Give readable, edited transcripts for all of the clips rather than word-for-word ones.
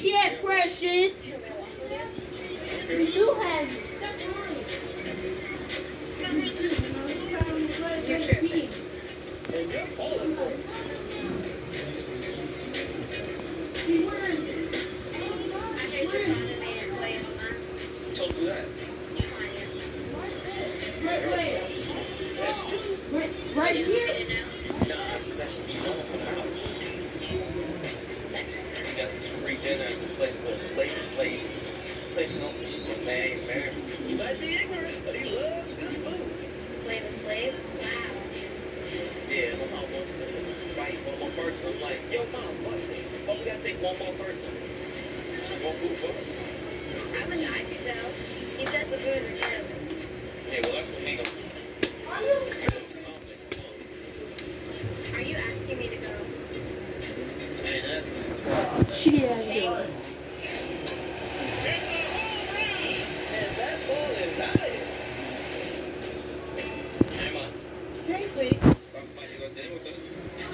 shit, Precious. You do have You're tripping. And you're falling for it. I heard your daughter made her play it, huh? Who told you that? right You here. didn't see it now? No, that's you got this free dinner at the place called Slate. Place no man. You might be ignorant, but he loves good food. Slave? Wow. Yeah, my mom wants to invite one more person. I'm like, yo, mom, what? Oh, we gotta take one more person. Just one food for us. I wish I could go. He says the food is incredible. Yeah, well, that's what he gonna. Are you asking me to go? Man, that's She didn't do it. And that ball is out of here. hey, man. Hey, sweetie. Found somebody to go dinner with us.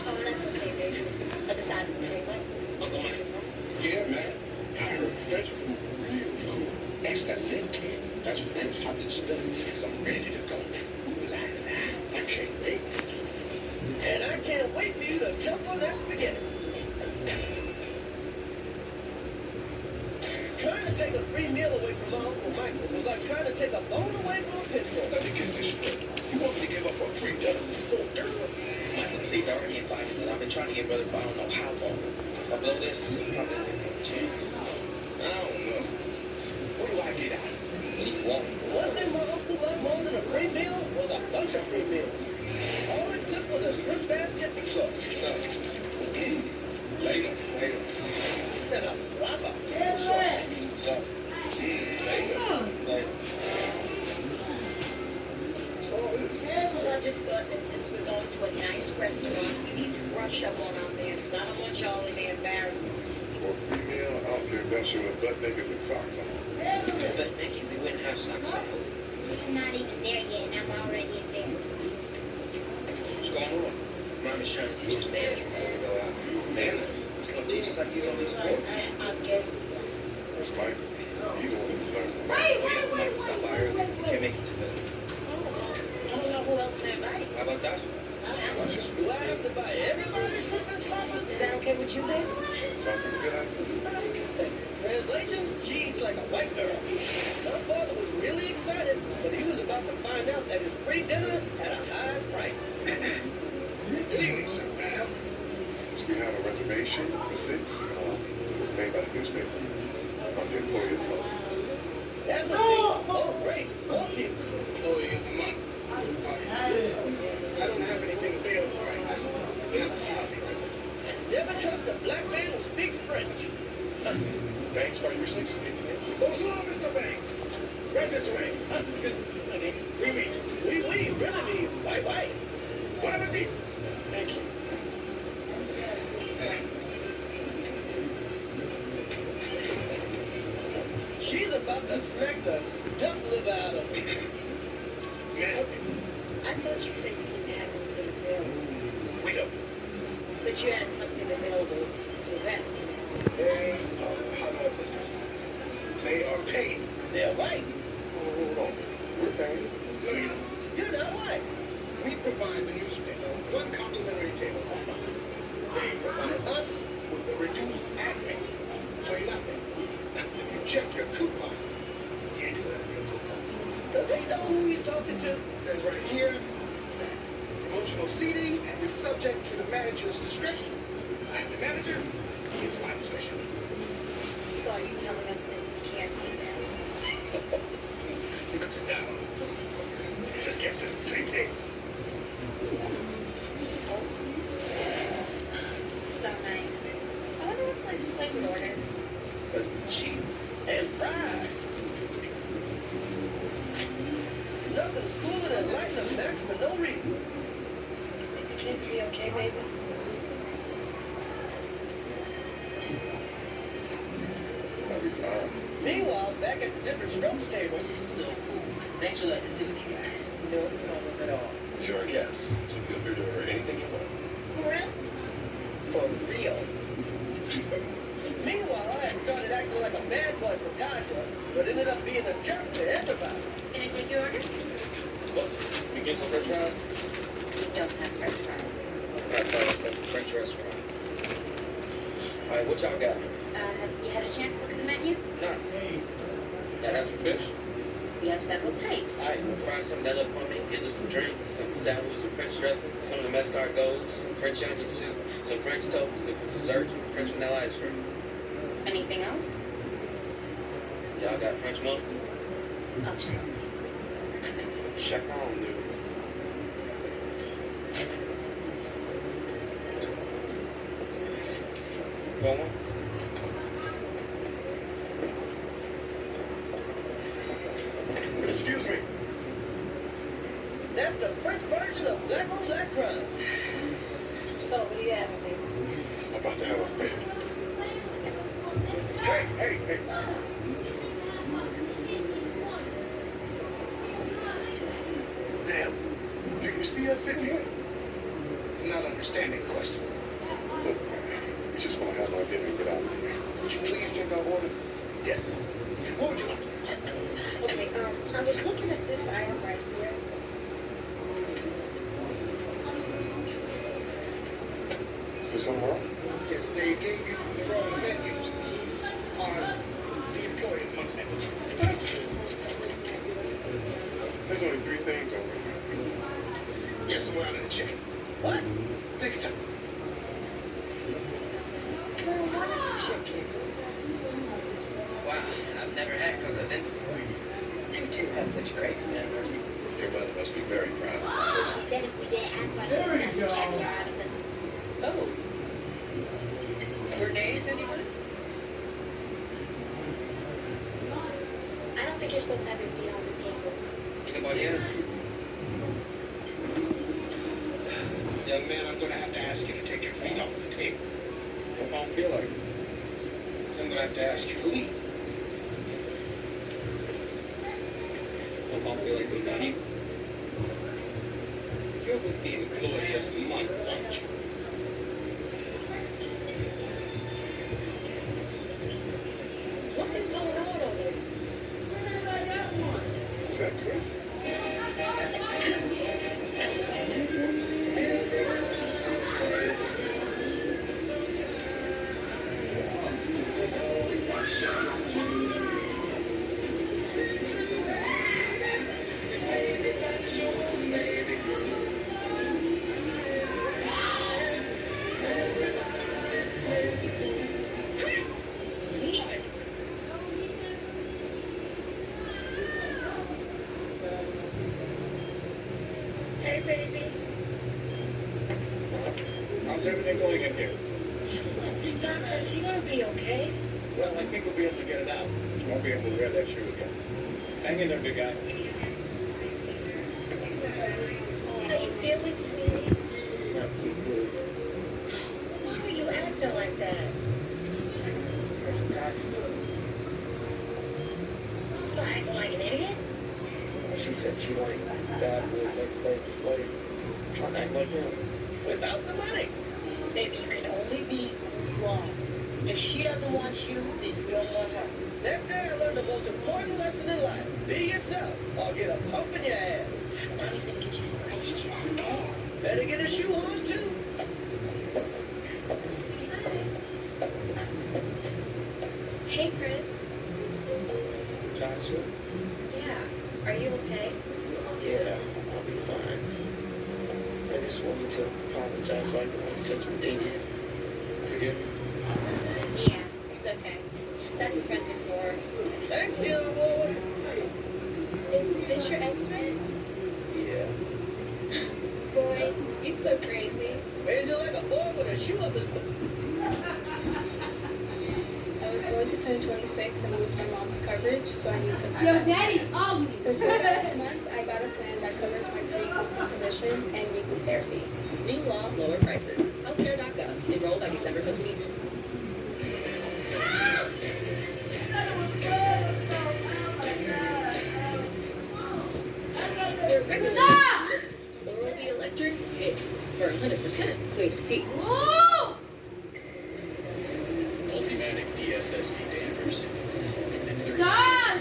Oh, that's okay, baby. I decided to take one. Uncle Michael's home. Yeah, man. I heard French food real cool. Excelente. That's French hot and stuff. Because I'm ready to go. Ooh la la. I can't wait. And I can't wait for you to choke on that spaghetti. Trying to take a free meal away from my Uncle Michael was like trying to take a bone away from a pinto. Let me get this straight. You want me to give up a free dinner for dinner? Michael, please, I already invited, but I've been trying to get brother for I don't know how long. If I blow this, he probably won't give me a chance. I don't know. What do I get out? What do you want? One thing my uncle loved more than a free meal was a bunch of free meals. All it took was a shrimp basket and sauce. Later. And a slapper. So, Later. like, That's all this. Well, I just thought that since we're going to a nice restaurant, we need to brush up on our manners. I don't want y'all in there embarrassing. For a free meal, I don't care if that's your butt naked with socks on. but Nikki, we wouldn't have socks on. I'm not even there yet, and I'm already embarrassed. What's going on? Mom is trying to teach us manners before we go out. Manners? She's gonna teach us how to use all these forks. I'll get it. That's Mike. He's the one who's learned something. Michael stopped by early. Can't make it to the. I don't know who else to invite. How about Tasha? Do I have to buy everybody shrimp and sloppers? Is that okay with you, babe? Sounds like a good idea. Translation, she eats like a white girl. My father was really excited, but he was about to find out that his free dinner had a high price. Good evening, sir, ma'am. Yes, we have a reservation for 6. It was made by the newspaper. I'm the employee of the month. That looks oh great, more people. Employee of the month. I don't have anything available right now. We have a slot right now. Never trust a black man who speaks French. Thanks for your receipts. Bonsoir, Mr. Banks. Right this way. We really means bye bye. Bon appetit. Thank you. She's about to smack the duck liver out of me. Ma'am, I thought you said you didn't have anything available. we don't. But you had something available for them. How do I put this? They are paid. They're white. Hold on. We're paid. No, you know. You're not white. We provide the newspaper with one complimentary table per month. They provide us with a reduced ad rate. So you're not paid. Now, if you check your coupon, you do have your coupon. Does he know who he's talking to? It says right here, promotional seating is subject to the manager's discretion. I'm the manager, it's my discretion. So are you telling us that we can't sit down? You can sit down. You just can't sit at the same table. So nice. I wonder what legislative order. Cheap and fried. Nothing's cooler than lighting a match for no reason. Think the kids will be okay, baby? That'll be fine. Meanwhile, back at the different strokes table. This is so cool. Thanks for letting us sit with you guys. No problem at all. You're a guest, so feel free to order anything you want. For real? For real. Meanwhile, I had started but ended up being a jerk to everybody. Can I take your order? What? You get some french fries? We don't have french fries. I thought I said French restaurant. Alright, what y'all got? Have you had a chance to look at the menu? Nah. Y'all have some fish? We have several types. Alright, we'll fry some that up for me. Get us some drinks, some salads with French dressing, some of the escargots, some French onion soup, some French toast, some dessert, and French vanilla ice cream. Anything else? Y'all got French mustard? I'll check. Check on, dude. Go on. Excuse me. That's the French version of black on black crime. So, what do you have, baby? I'm about to have a fit. Hey. Ma'am, do you see us in here? I'm not understanding the question. Look, we just want to have our dinner and get out of here. Would you please take our order? Yes. What would you like? Okay, I was looking at this item right here. Is there something wrong? Yes, they gave you the wrong menus. These are the employee month menus. There's only 3 things over here. Yes, I'm out of the check. What? Take your time. Well, what is the chicken? Wow, I've never had coca then. You two have such great manners. Your mother must be very proud. She said if we didn't ask why she There you got the go. caviar out of us. Oh. Bernays, anyone? I don't think you're supposed to have your feet on the table. Anybody else? Young man, I'm going to have to ask you to take your feet off the table. What I don't feel like? I'm going to have to ask you to leave. What I don't feel like doing that either. You're with the employee of the month, aren't you? What is going on over there? Is that Chris? Hey, baby. How's everything going in here? Doc, is he gonna be okay? Well, I think we'll be able to get it out. You won't be able to wear that shoe again. Hang in there, big guy. How you feeling, sweetie? Not too good. Why are you acting like that? You acting like an idiot? She said she like bad boy next day slave. Trying to act like him. Without the money. Baby, you can only be who you are. If she doesn't want you, then you don't want her. That day I learned the most important lesson in life. Be yourself or get a pump in your ass. Now he's gonna get you some ice chips and ass. Better get a shoe on too. Hey, Chris. Tasha? Yeah. Are you okay? Yeah, I'll be fine. I just wanted to apologize like I said you did. Forgive me? Yeah, it's okay. That's what friends are for. Thanks, young boy. Is this your ex-friend? Yeah. Boy, you so crazy. Crazy like a boy with a shoe up his butt. I was going to turn 26 and lose my mom's coverage, so I need to buy Yo, it. daddy ugly. Before next month, I got a plan that covers my pre-existing condition and weekly therapy. New law, lower prices. Healthcare.gov. Enroll by December 15th. They're regular Stop! Oral B Electric Pig for 100% clean teeth. Ooh! Multimatic DSSP Danvers. And 3 Stop!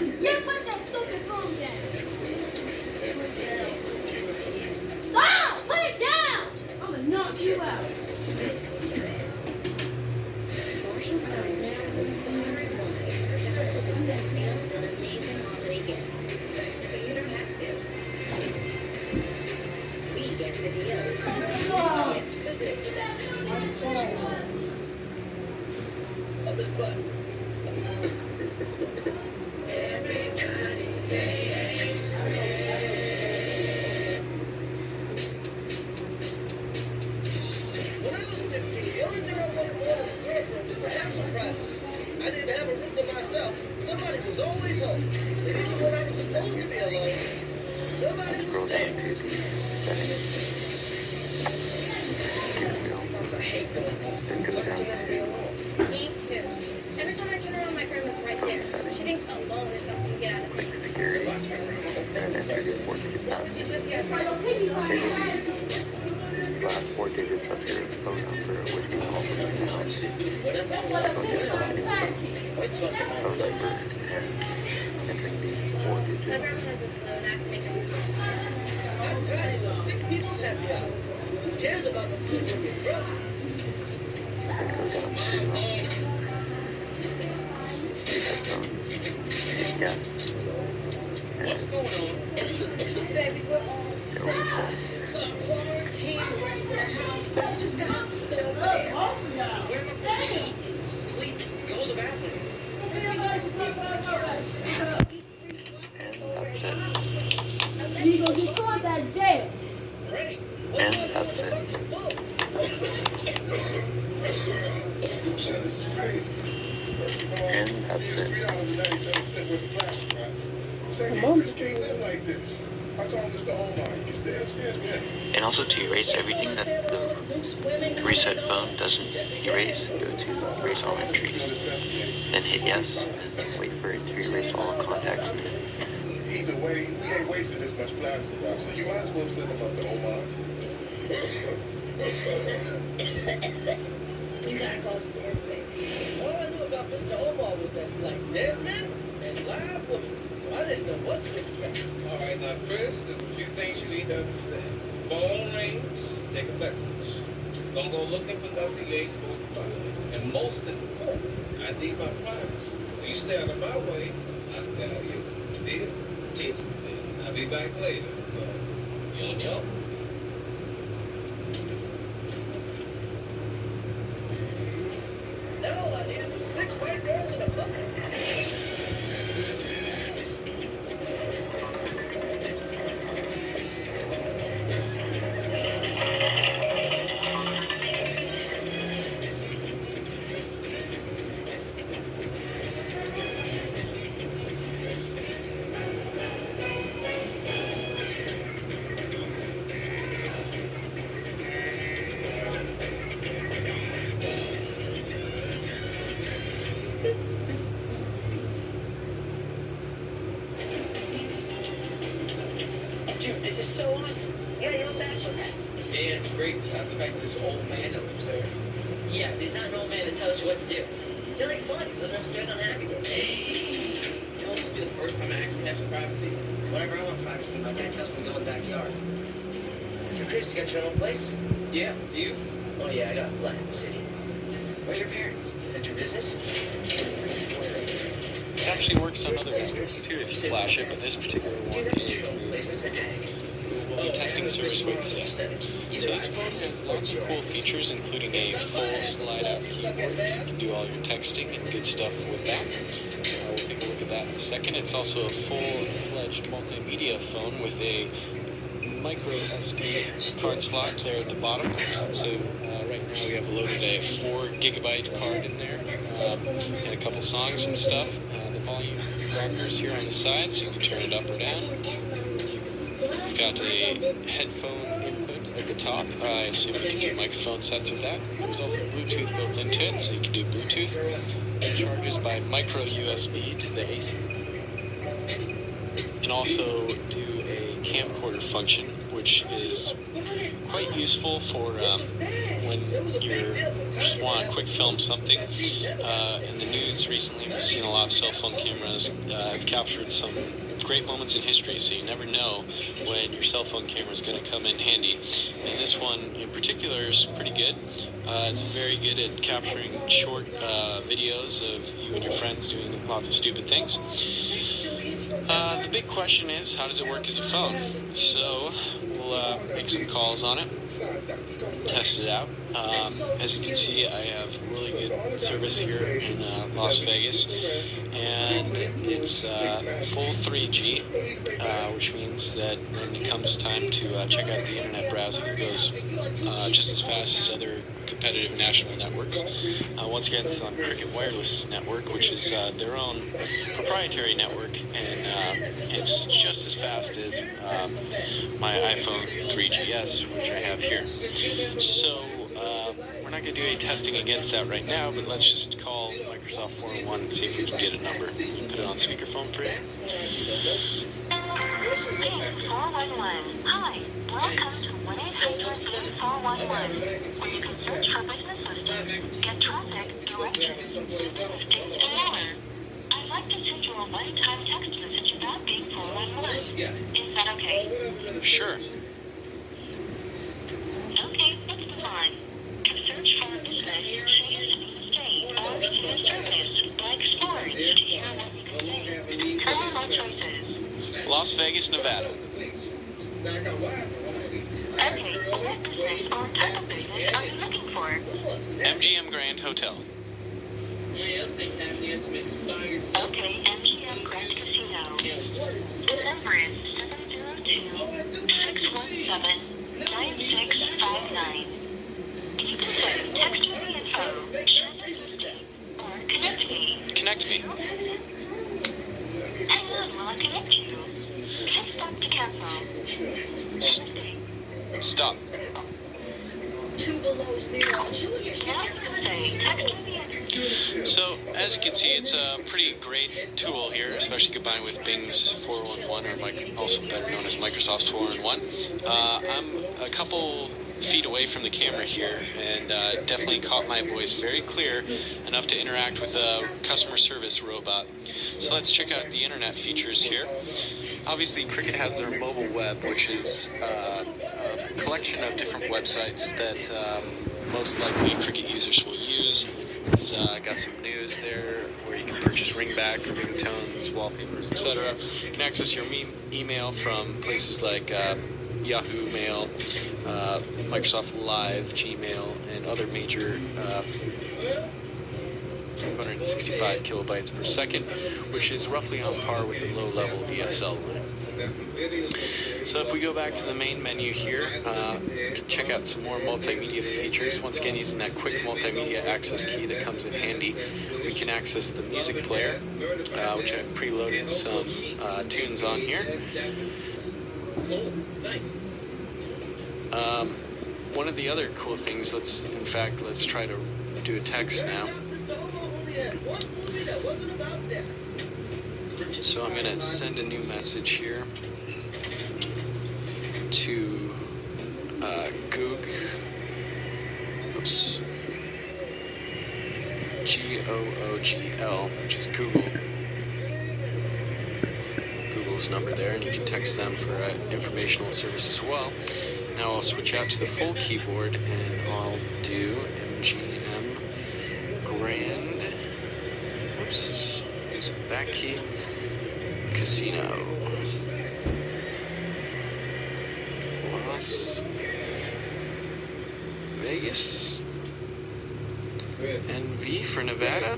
the deals. Up his butt. When I was 15, the only thing I wanted more than a girlfriend was to have some privacy. I didn't have a room to myself. Somebody was always home. And even when I was supposed to be alone, somebody was there. I hate going home. What do you have to be alone? Me too. Every time I turn around, my grandma's right there. She thinks alone is something to get out of me. Last 4 digits of your phone number, which can also be phone number and entering these 4 My digits. grandma has this loan act to make us I'm tired of sick people's happy hour. Who cares about the food when you're drunk? And go down to headphones, yes, What's going on? Baby, we're all sick. So quarantine, the rest of the house. I just got to stay over there. Where am I supposed to be? Sleeping. Go to the bathroom. Baby, you can sleep on the couch. and that's it. You gonna get caught out of jail. Great. And that's it. And that's it. $3.97 can't live like this. I call Mr. Omar. He can stay upstairs, man. And also to erase everything that the reset phone doesn't erase, go to erase all entries, then hit yes, and wait for it to erase all contacts. Either way, we ain't wasting this much plastic, Rob, so you might as well send them up to Omar's. You gotta go upstairs, baby. All I knew about Mr. Omar was that he liked dead men and live women. So I didn't know what to expect. All right, now, Chris, there's a few things you need to understand. Phone rings, take a message. Don't go looking for nothing you ain't supposed to find. And most important, I need my privacy. So you stay out of my way, I stay out of you. Deal? Deal. And I'll be back later. So, yo. Now all I needed was 6 white girls and a bucket. Dude, this is so awesome. Yeah, you're a bachelor. Yeah, it's great. Besides the fact that there's an old man that lives there. Yeah, but he's not an old man that tells you what to do. You're like Fonzie living upstairs on Academy. Hey, you know, this will be the first time I actually have some privacy. Whenever I want privacy, my dad tells me to go in the backyard. So, Chris, you got your own place? Yeah, do you? Oh, yeah, I got a flat in the city. Where's your parents? Is that your business? It actually works on other visitors too if you flash it, but this particular one Dude, is that's your own place. That's an egg. Google testing service with today. So this phone has lots of cool features, including a full slide-out keyboard. You can do all your texting and good stuff with that. We'll take a look at that in a second. It's also a full-fledged multimedia phone with a micro SD card slot there at the bottom. So right now we have loaded a 4GB card in there and a couple songs and stuff. The volume rockers here on the side, so you can turn it up or down. We've got a headphone input at the top. I assume you can do microphone sets with that. There's also Bluetooth built into it, so you can do Bluetooth. It charges by micro USB to the AC. You can also do a camcorder function, which is quite useful for when you just want to quick film something. In the news recently, we've seen a lot of cell phone cameras have captured some great moments in history, so you never know when your cell phone camera is going to come in handy. And this one in particular is pretty good. It's very good at capturing short videos of you and your friends doing lots of stupid things. The big question is, how does it work as a phone? So we'll we'll make some calls on it, test it out. As you can see, I have really good service here in Las Vegas, and it's full 3G, which means that when it comes time to check out the internet browsing, it goes just as fast as other competitive national networks. Once again, it's on Cricket Wireless Network, which is their own proprietary network, and it's just as fast as my iPhone 3GS, which I have here. So we're not going to do any testing against that right now, but let's just call Microsoft 401 and see if we can get a number. Put it on speakerphone for you. 411. Hi, welcome to 1-800-411, where you can search for business systems, get traffic, directions, statistics, and more. I'd like to send you a one-time text message about being 411. Is that okay? Sure. Okay, what's the line? To search for a business, choose state or business service by exploring. Do you have what you can say? Tell me more choices. Las Vegas, Nevada. Okay, what business or type of business are you looking for? MGM Grand Hotel. Okay, MGM Grand Casino. The number is 702-617-9659. You can say text me the info, or connect me. Connect me. Hang on while I connect you. Hit stop to cancel. Stop. 2 below 0. Now you can say text me the info. So, as you can see, it's a pretty great tool here, especially combined with Bing's 411, or also better known as Microsoft's 411. I'm a couple feet away from the camera here, and definitely caught my voice very clear enough to interact with a customer service robot. So let's check out the internet features here. Obviously, Cricket has their mobile web, which is a collection of different websites that most likely Cricket users will use. It's got some news there where you can purchase ringback, ringtones, wallpapers, etc. You can access your email from places like Yahoo Mail, Microsoft Live, Gmail, and other major 265 kilobytes per second, which is roughly on par with a low-level DSL line. So if we go back to the main menu here, check out some more multimedia features. Once again, using that quick multimedia access key that comes in handy, we can access the music player, which I've preloaded some tunes on here. One of the other cool things, let's try to do a text now. So I'm going to send a new message here to Goog. Oops. Googl, which is Google. Google's number there, and you can text them for informational service as well. Now I'll switch out to the full keyboard, and I'll do MGM Grand. Oops. There's a back key. Casino. Las Vegas. NV for Nevada.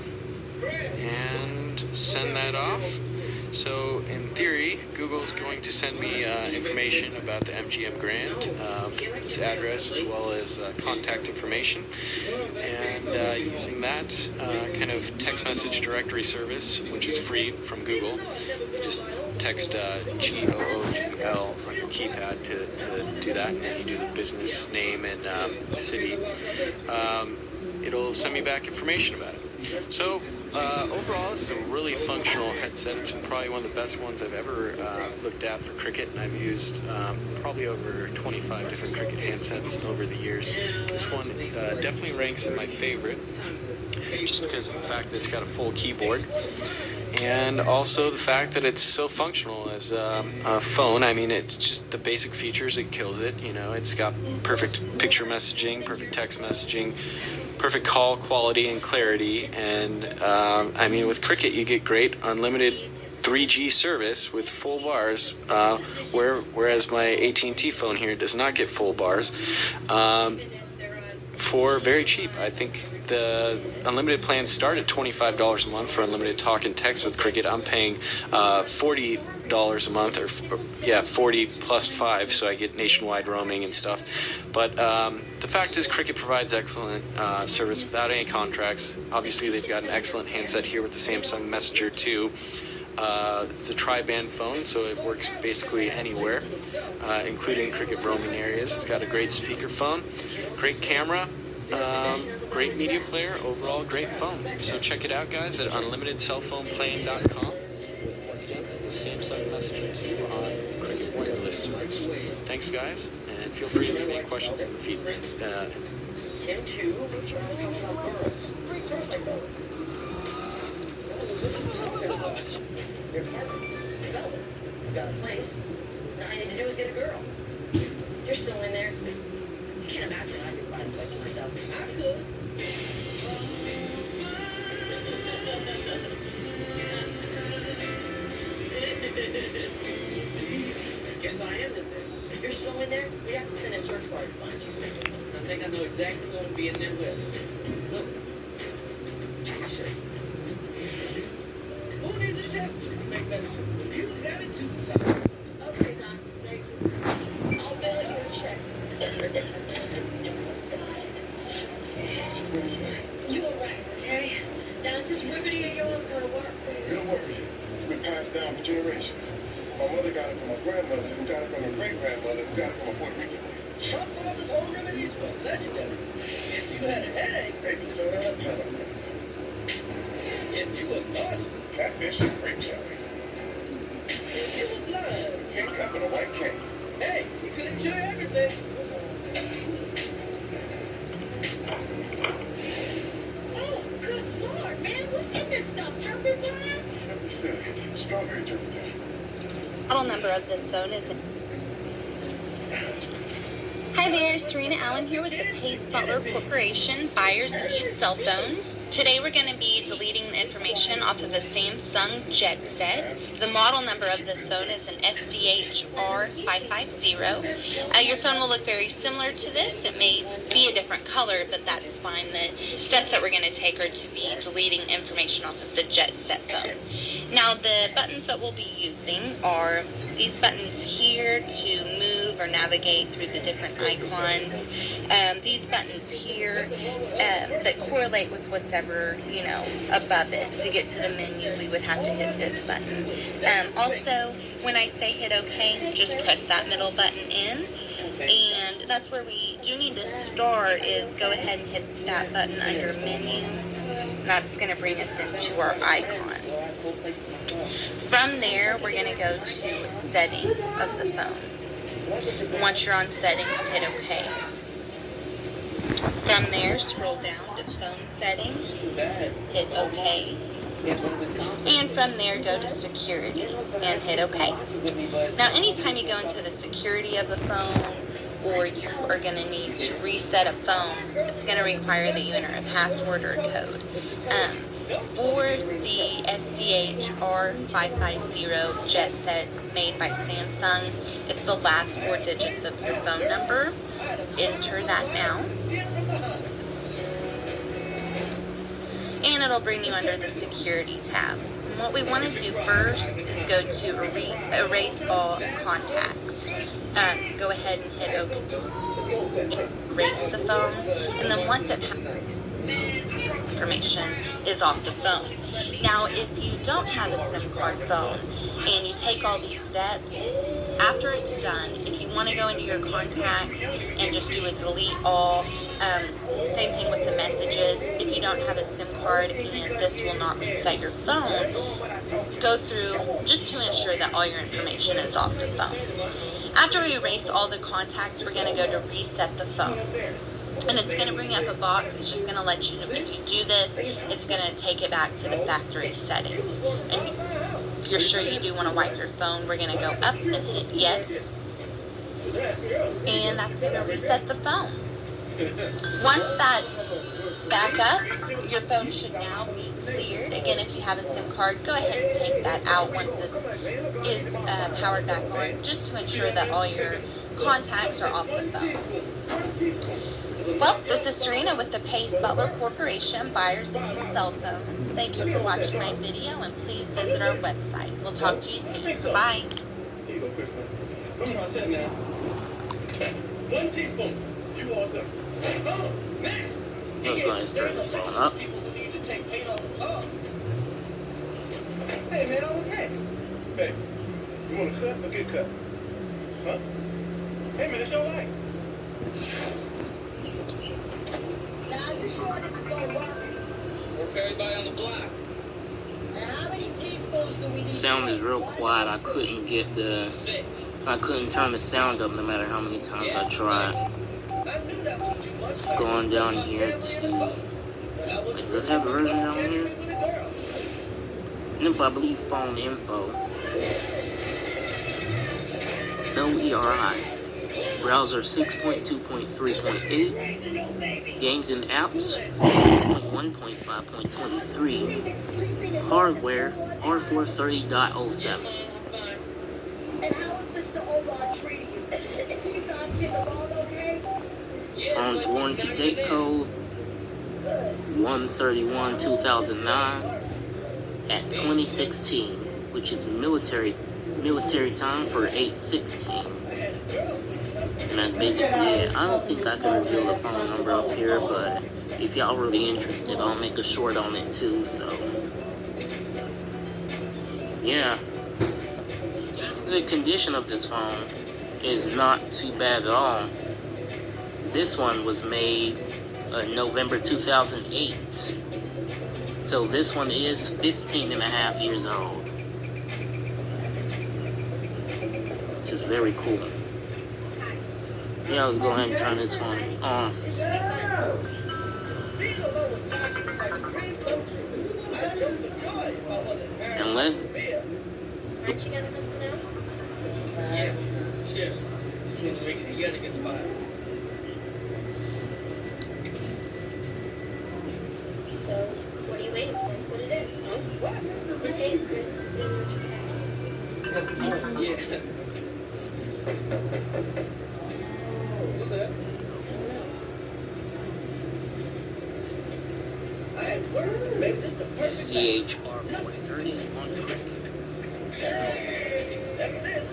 And send that off. So in theory, Google's going to send me information about the MGM Grand, its address as well as contact information, and using that kind of text message directory service, which is free from Google, just text GOOGL on your keypad to do that, and then you do the business name and city. It'll send me back information about it. So overall, this is a really functional headset. It's probably one of the best ones I've ever looked at for Cricket, and I've used probably over 25 different Cricket handsets over the years. This one definitely ranks in my favorite, just because of the fact that it's got a full keyboard, and also the fact that it's so functional as a phone. I mean, it's just the basic features, it kills it. You know, it's got perfect picture messaging, perfect text messaging, perfect call quality and clarity, and I mean, with Cricket you get great unlimited 3G service with full bars, whereas my AT&T phone here does not get full bars, for very cheap. I think the unlimited plans start at $25 a month for unlimited talk and text with Cricket. I'm paying $40 a month, or 40 plus 5, so I get nationwide roaming and stuff. But the fact is, Cricket provides excellent service without any contracts. Obviously, they've got an excellent handset here with the Samsung Messenger 2. It's a tri-band phone, so it works basically anywhere, including Cricket roaming areas. It's got a great speaker phone, great camera, great media player, overall great phone. So check it out, guys, at unlimitedcellphoneplan.com. Samsung Messenger 2 on Cricket Wireless. Thanks, guys, and feel free to leave any questions in the feedback. Got a place. All I need to do is get a girl. You're still in there. You can't imagine I could find a place for myself. I could. Guess I am in there. If you're still in there, we have to send a search party to find you. I think I know exactly what to be in there with. Look. Tasha. Who needs a test to make medicine? You got it too, son. Okay, Doc. Thank you. I'll mail you a check. You were right, okay? Now, is this remedy of yours going to work? It'll work. It's been passed down for generations. My mother got it from my grandmother, who got it from her great-grandmother, who got it from a Puerto Rican lady. My father's home remedies were legendary. If you had a headache, Baking soda and pineapple. if you were nauseous, Catfish and grape jelly. if you were blind, Tin cup and a white cake. hey, you could enjoy everything. Oh, good Lord, man. What's in this stuff? Turpentine? Understood. Strawberry turpentine. Model number of this phone is... Hi there, Serena Allen here with the Pace Butler Corporation, buyers of used cell phones. Today we're going to be deleting the information off of a Samsung Jet Set. The model number of this phone is an SCH-R550. Your phone will look very similar to this. It may be a different color, but that's fine. The steps that we're going to take are to be deleting information off of the Jet Set phone. Now the buttons that we'll be using are these buttons here to move or navigate through the different icons. These buttons here that correlate with whatever, above it. To get to the menu, we would have to hit this button. Also, when I say hit OK, just press that middle button in. And that's where we do need to start, is go ahead and hit that button under menu. That's going to bring us into our icons. From there, we're going to go to settings of the phone. Once you're on settings, hit OK. From there, scroll down to phone settings, hit OK. And from there, go to security and hit OK. Now, anytime you go into the security of the phone, or you are going to need to reset a phone, it's going to require that you enter a password or a code. For the SCH-R550 Jet Set made by Samsung, it's the last 4 digits of your phone number. Enter that now. And it'll bring you under the security tab. And what we want to do first is go to erase all contacts. Go ahead and hit OK. Erase the phone, and then once it information is off the phone. Now, if you don't have a SIM card phone and you take all these steps, after it's done, if you want to go into your contacts and just do a delete all, same thing with the messages. If you don't have a SIM card and this will not reset your phone, go through just to ensure that all your information is off the phone. After we erase all the contacts, we're going to go to reset the phone. And it's going to bring up a box. It's just going to let you know if you do this, it's going to take it back to the factory settings. And if you're sure you do want to wipe your phone, we're going to go up and hit yes. And that's going to reset the phone. Once that's back up, your phone should now be cleared. Again, if you have a SIM card, go ahead and take that out once this is powered back on, just to ensure that all your contacts are off the phone. Well, this is Serena with the Pace Butler Corporation, buyers of used cell phones. Thank you for watching my video, and please visit our website. We'll talk to you soon. Bye. Here you go, Chris. Remember what I said now. 1 teaspoon. You all done. Oh, Max. I'm going to start this phone up. People who need to take paint off the car. Hey, man, I'm okay. Hey, you want a cut or get cut? Huh? Hey, man, it's your life. Now you sure this is gonna work? Work for everybody on the block. And how many teaspoons do we need? Sound is real quiet. I couldn't turn the sound up no matter how many times I tried. It's going down here to, like, does it have a version down here? Nope, I believe phone info. No ERI. Browser 6.2.3.8. Games and apps 1.5.23. Hardware R430.07. And how is Mr. Omar treating you? You guys get along okay? Phone's warranty date code 1/31/2009 at 2016, which is military time for 8/16. And that's basically it. I don't think I can reveal the phone number up here, but if y'all really interested, I'll make a short on it too. So yeah, the condition of this phone is not too bad at all. This one was made November 2008. So this one is 15.5 years old. Which is very cool. Yeah, let's go ahead and turn this phone on. Unless... Aren't you gonna come sit down? Yeah, sure. Just want to make sure you got a good spot. So, what are you waiting for? Put it in. Huh? What? The tape, Chris. Yeah. What's that? Maybe this the perfect CHR430 on track. Except this.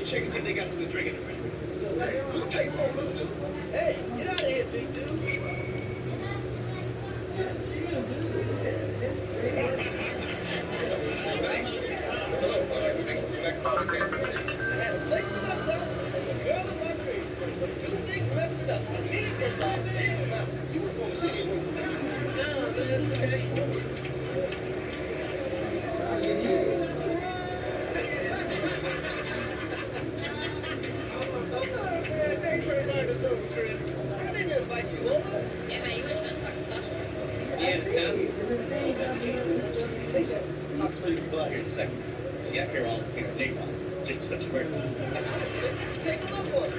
Check and see if they got something to drink in the fridge. Hey, get out of here, big dude. I had a place to myself and the girl in my dream. But two things messed it up. I needed that big mouth. You were going to see it. No, man, it's okay. Thanks for inviting us over, Chris. I didn't invite you over. Yeah, man, you were trying to talk to Sasha. Yeah, Tom. Say something. I'll please be out here in a second. See, I hear all the clear daytime. Just for such emergency. Take a look for it.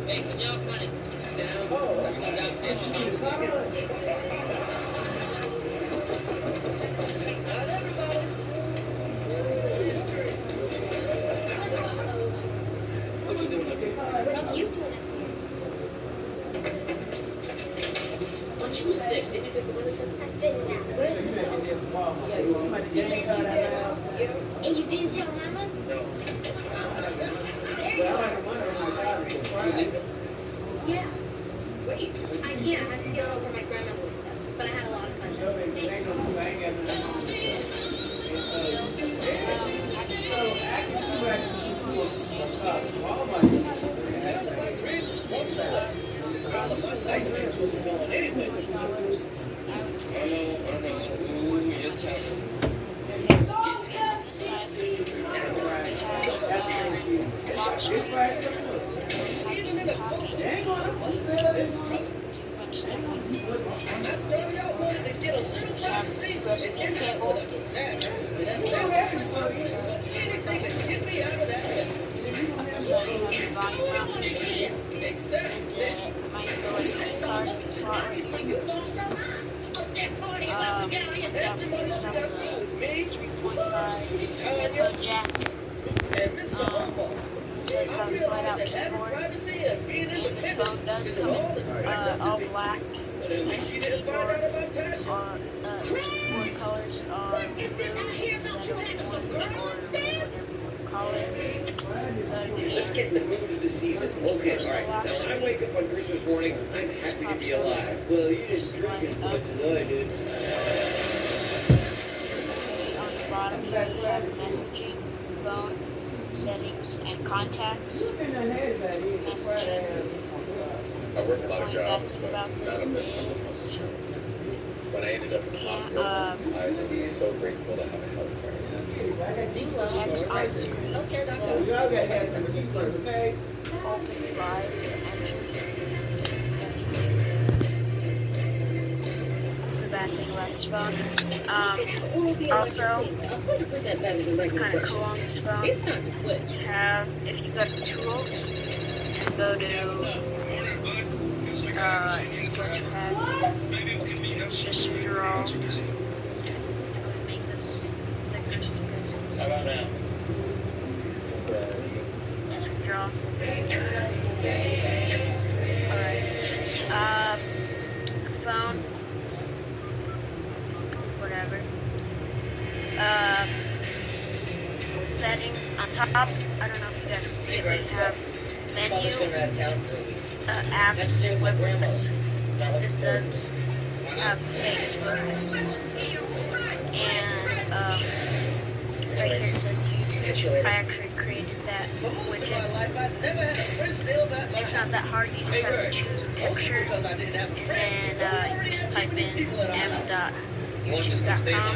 Hey, can y'all find it down? Downstairs. Not everybody. What are you doing up here? What are you doing? Aren't you sick? Did you take the medicine? I spit it out. Where's the stuff? You let you know. And you didn't tell Mama? No. There you are. Yeah. Wait. I can't. I have to get over my grandmother and stuff. But I had a lot of fun. Nightmares wasn't going anywhere. You're telling. Even in a cold, I started out wanting to get a little privacy and ended up with a disaster. Anything that can get me out of that. Exactly. My USB card slot right there. Jack. And Mr. Humble. I realized that having privacy and being independent does is come all that's all black. But at least she didn't find out about passion. Four colors are Let's get in the mood of the season. Okay, all right. Now, when I wake up on Christmas morning, I'm happy to be alive. Well, you didn't drink as much as I did. On the bottom, you have messaging, phone, settings, and contacts. Messaging. I work a lot of jobs, Thing but about none this of them. is When I ended up in the hospital, I was so grateful to have a health care. text on the screen says open slide, enter. That's the bad thing about this phone. Also, it's kind of cool on this phone. It's time to switch. Have, if you go to tools and go to Sketchpad, just draw. I'm gonna make this thicker because How about now? it's draw. Alright. Phone. Whatever. Settings on top. I don't know if you guys can see it, but you have menu, apps, weblinks, like this does. Have Facebook, and right here it says YouTube. I actually created that widget. It's not that hard, you just have to choose a picture, and then you just type in m.youtube.com.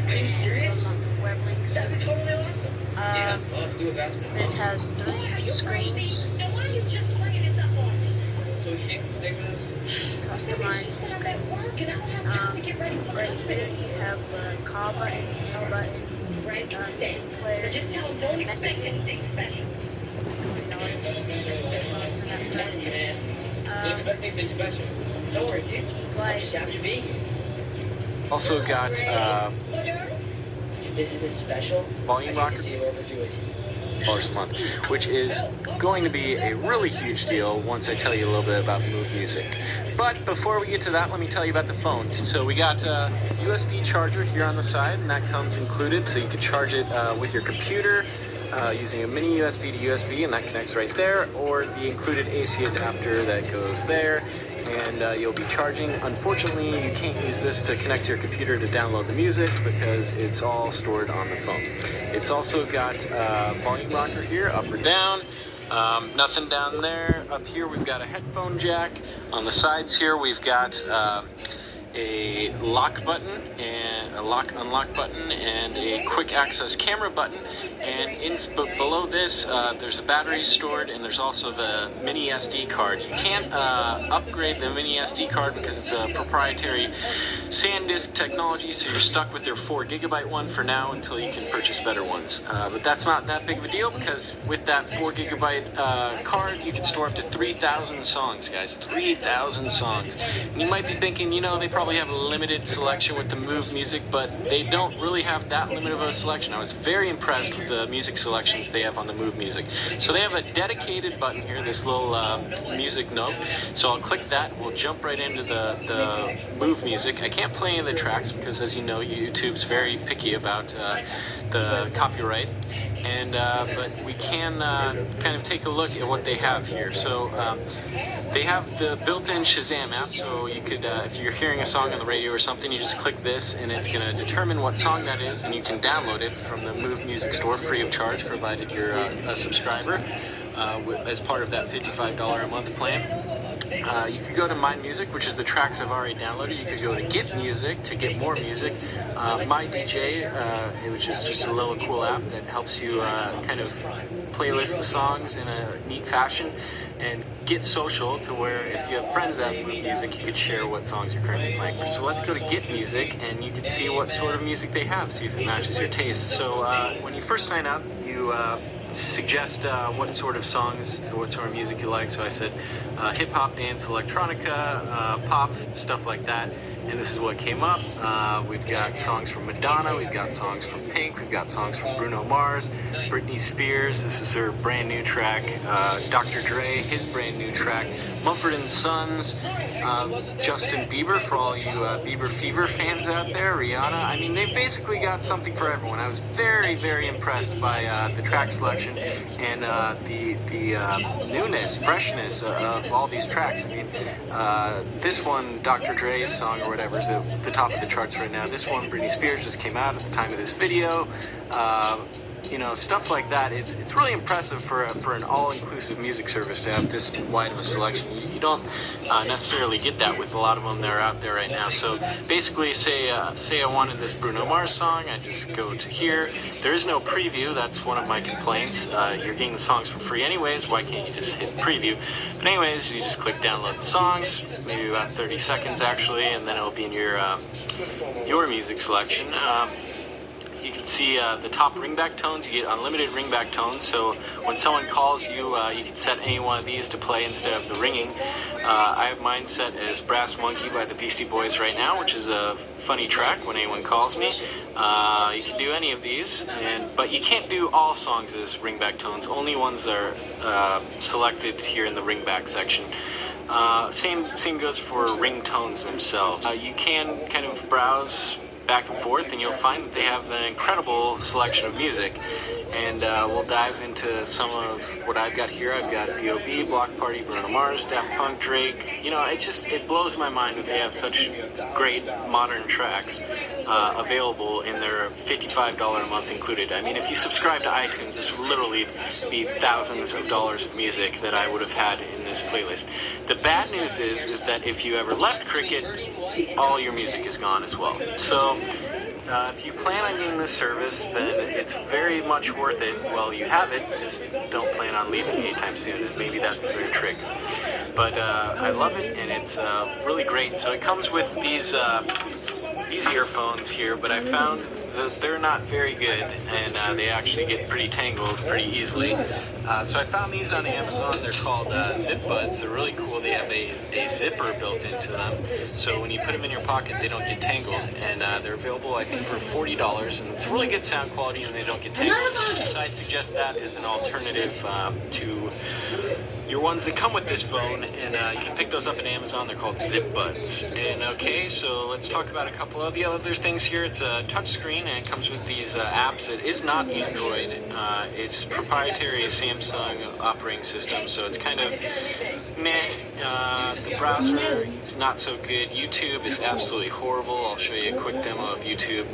Are you serious? Web links. That'd be totally awesome. Yeah, all I have to do is ask me. This has 3 screens. Why don't you just bring it up on me? So you can't come stay with us? Customized right here you have the call button, email button, Right, music player, But just tell them don't expect anything special. Don't expect anything special. Don't worry, dude. I'm just happy to be here. Also got If this isn't special, Volume I get Rocker to see you overdo it. $1 a month, which is going to be a really huge deal once I tell you a little bit about Move Music. But before we get to that, let me tell you about the phones. So we got a USB charger here on the side, and that comes included, so you can charge it with your computer using a mini USB to USB, and that connects right there, or the included AC adapter that goes there, and you'll be charging. Unfortunately, you can't use this to connect to your computer to download the music because it's all stored on the phone. It's also got volume rocker here, up or down. Nothing down there. Up here we've got a headphone jack. On the sides here we've got a lock button and a lock unlock button and a quick access camera button, and below this there's a battery stored, and there's also the mini SD card. You can't upgrade the mini SD card because it's a proprietary SanDisk technology, so you're stuck with your 4 GB one for now until you can purchase better ones. But that's not that big of a deal, because with that 4 GB card you can store up to 3,000 songs, guys. 3,000 songs. And you might be thinking, you know, they probably have a limited selection with the Move Music, but they don't really have that limited of a selection. I was very impressed with the music selections they have on the Move Music. So they have a dedicated button here, this little music note. So I'll click that, we'll jump right into the Move Music. I can't play any of the tracks because, as you know, YouTube's very picky about the copyright. And but we can kind of take a look at what they have here. So they have the built-in Shazam app, so you could, if you're hearing a song on the radio or something, you just click this and it's going to determine what song that is, and you can download it from the Move Music Store free of charge, provided you're a subscriber as part of that $55 a month plan. You could go to My Music, which is the tracks I've already downloaded. You could go to Get Music to get more music. My DJ, which is just a little cool app that helps you kind of playlist the songs in a neat fashion. And Get Social, to where if you have friends that have music, you could share what songs you're currently playing. So let's go to Get Music, and you can see what sort of music they have, see if it matches your taste. So when you first sign up, you suggest what sort of songs or what sort of music you like. So I said hip-hop, dance, electronica, pop, stuff like that. And this is what came up. We've got songs from Madonna, we've got songs from Pink, we've got songs from Bruno Mars, Britney Spears, this is her brand new track, Dr. Dre, his brand new track, Mumford & Sons, Justin Bieber, for all you Bieber Fever fans out there, Rihanna. I mean, they've basically got something for everyone. I was very, very impressed by the track selection and the newness, freshness of all these tracks. I mean, this one, Dr. Dre's song or whatever, is at the top of the charts right now. This one, Britney Spears, just came out at the time of this video. You know, stuff like that. It's really impressive for an all-inclusive music service to have this wide of a selection. You don't necessarily get that with a lot of them that are out there right now. So basically, say I wanted this Bruno Mars song, I just go to here. There is no preview. That's one of my complaints. You're getting the songs for free anyways. Why can't you just hit preview? But anyways, you just click download the songs, maybe about 30 seconds actually, and then it'll be in your music selection. You can see the top ringback tones. You get unlimited ringback tones, so when someone calls you, you can set any one of these to play instead of the ringing. I have mine set as Brass Monkey by the Beastie Boys right now, which is a funny track when anyone calls me. You can do any of these, but you can't do all songs as ringback tones. Only ones that are selected here in the ringback section. Same goes for ringtones themselves. You can kind of browse back and forth, and you'll find that they have an incredible selection of music. And we'll dive into some of what I've got here. I've got B.O.B., Block Party, Bruno Mars, Daft Punk, Drake. You know, it blows my mind that they have such great modern tracks available in their $55 a month included. I mean, if you subscribe to iTunes, this would literally be thousands of dollars of music that I would have had in this playlist. The bad news is that if you ever left Cricket, all your music is gone as well. So if you plan on getting this service, then it's very much worth it while you have it. Just don't plan on leaving anytime soon. Maybe that's their trick. But I love it, and it's really great. So it comes with these earphones here, but I found that they're not very good, and they actually get pretty tangled pretty easily. So I found these on Amazon. They're called Zip Buds. They're really cool. They have a zipper built into them, so when you put them in your pocket, they don't get tangled. And they're available, I think, for $40, and it's really good sound quality, and they don't get tangled. So I'd suggest that as an alternative to your ones that come with this phone, and you can pick those up at Amazon. They're called Zip Buds. And okay, so let's talk about a couple of the other things here. It's a touchscreen, and it comes with these apps. It is not Android. It's proprietary Samsung operating system, so it's kind of meh. The browser is not so good. YouTube is absolutely horrible. I'll show you a quick demo of YouTube.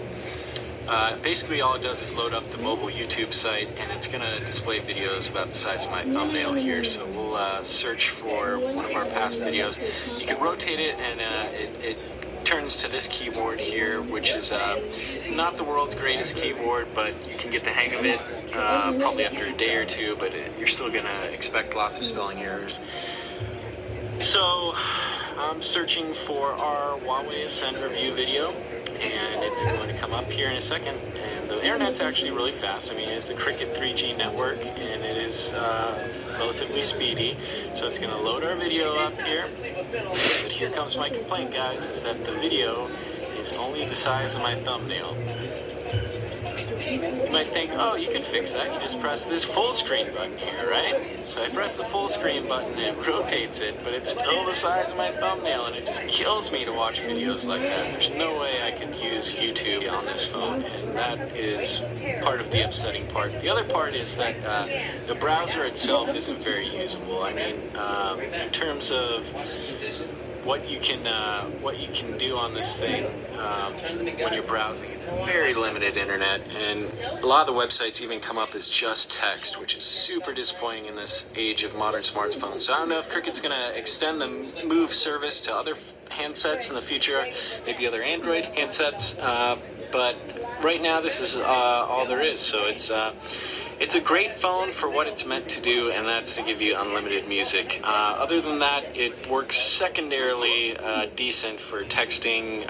Basically all it does is load up the mobile YouTube site, and it's going to display videos about the size of my thumbnail here. So we'll search for one of our past videos. You can rotate it, and it turns to this keyboard here, which is not the world's greatest keyboard, but you can get the hang of it probably after a day or two, but you're still going to expect lots of spelling errors. So I'm searching for our Huawei Ascend review video, and it's going to come up here in a second. And the internet's actually really fast. I mean, it's the Cricket 3G network, and it is relatively speedy. So it's going to load our video up here. But here comes my complaint, guys, is that the video is only the size of my thumbnail. You might think, oh, you can fix that. You just press this full screen button here, right? So I press the full screen button and it rotates it, but it's still the size of my thumbnail, and it just kills me to watch videos like that. There's no way I could use is YouTube on this phone, and that is part of the upsetting part. The other part is that the browser itself isn't very usable. I mean, in terms of what you can do on this thing when you're browsing, it's very limited internet, and a lot of the websites even come up as just text, which is super disappointing in this age of modern smartphones. So I don't know if Cricket's going to extend the Move service to other handsets in the future, maybe other Android handsets, but right now this is all there is. So it's a great phone for what it's meant to do, and that's to give you unlimited music. Other than that, it works secondarily decent for texting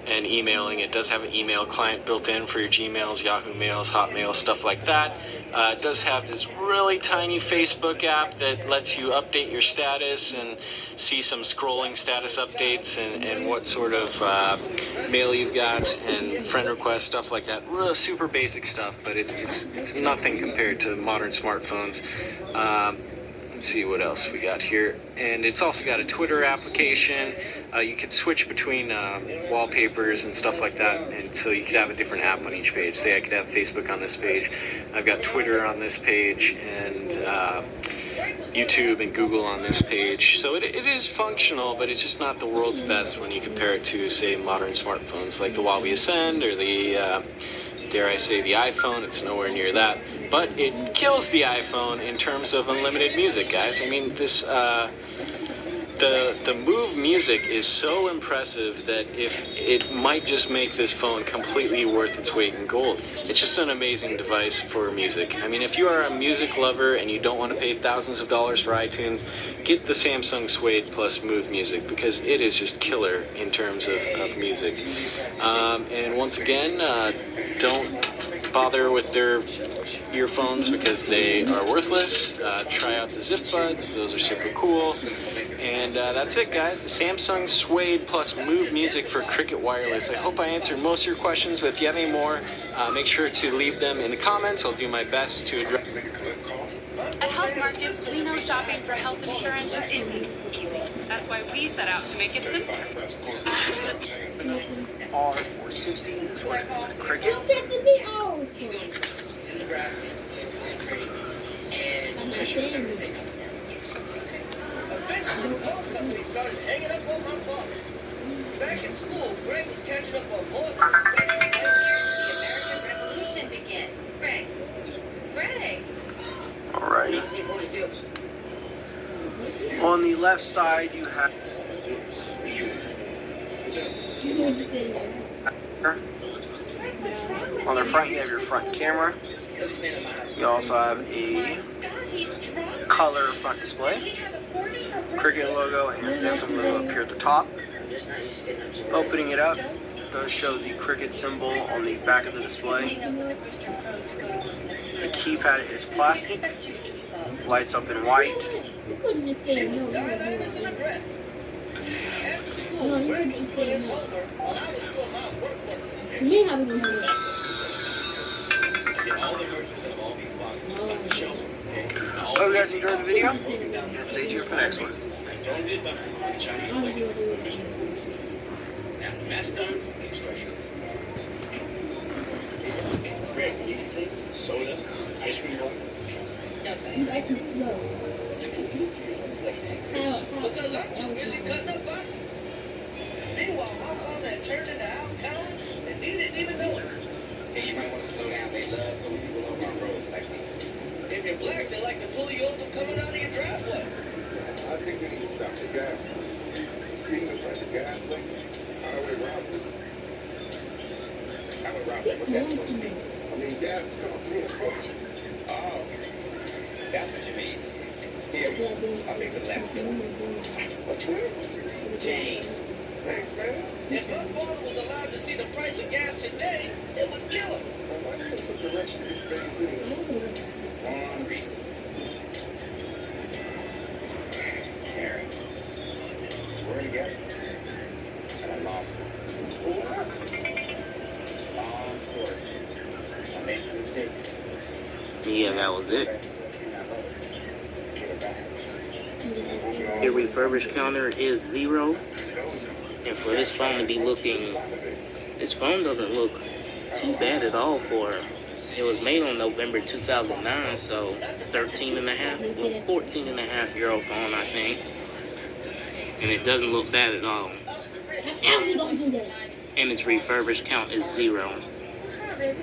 and emailing. It does have an email client built in for your Gmails, Yahoo Mails, Hotmail, stuff like that. It does have this really tiny Facebook app that lets you update your status and see some scrolling status updates and what sort of mail you've got and friend requests, stuff like that. Real super basic stuff, but it's nothing compared to modern smartphones. Let's see what else we got here. And it's also got a Twitter application. You could switch between wallpapers and stuff like that, and so you could have a different app on each page. Say I could have Facebook on this page, I've got Twitter on this page, and YouTube and Google on this page. So it is functional, but it's just not the world's best when you compare it to, say, modern smartphones like the Huawei Ascend or the, dare I say, the iPhone. It's nowhere near that. But it kills the iPhone in terms of unlimited music, guys. I mean, this the Move Music is so impressive that if it might just make this phone completely worth its weight in gold. It's just an amazing device for music. I mean, if you are a music lover and you don't want to pay thousands of dollars for iTunes, get the Samsung Suede Plus Move Music, because it is just killer in terms of music. And once again, don't bother with their earphones because they are worthless. Try out the Zip Buds, those are super cool. And that's it, guys. The Samsung Suede Plus Move Music for Cricket Wireless. I hope I answered most of your questions, but if you have any more, make sure to leave them in the comments. I'll do my best to address. At Health Markets, we know shopping for health insurance isn't easy. That's why we set out to make it simpler. R460 Cricket. He's doing great. He's in Nebraska. He's great. And eventually, both companies started hanging up on my father. Back in school, Greg was catching up on more than respect. The American Revolution began. Greg. Alrighty. On the left side, you have on the front, you have your front camera. You also have a color front display, Cricket logo and Samsung logo up here at the top. Opening it up does show the Cricket symbol on the back of the display. The keypad is plastic, lights up in white. To me, how we gonna do it? Hope you guys enjoyed the video. Stay tuned for the next one. Soda, ice cream bar. You acting slow. Because I'm too busy cutting up boxes. Meanwhile, my mom had turned into Al Collins, and he didn't even know it. Hey, you might want to slow down. They love pulling people over on roads like these. If you're black, they like to pull you over coming out of your driveway. I think we need to stop the gas. You see the price of gas lately? It's highway robbery. Highway robbery, what's that supposed to mean? I mean, gas is costing me a fortune. Oh, that's what you mean. Here, I'll make the last bill. What's that? Jane. Thanks, man. If my father was allowed to see the price of gas today, it would kill him. I might have some direction these things in. One reason. Karen. We're together. And I lost her. What? Long story. I made some mistakes. Yeah, that was it. Your refurbish counter is 0. And for this phone to be looking This phone doesn't look too bad at all for, it was made on November 2009, so 13 and a half, well, 14 and a half year old phone, I think. And it doesn't look bad at all. And its refurbished count is 0. You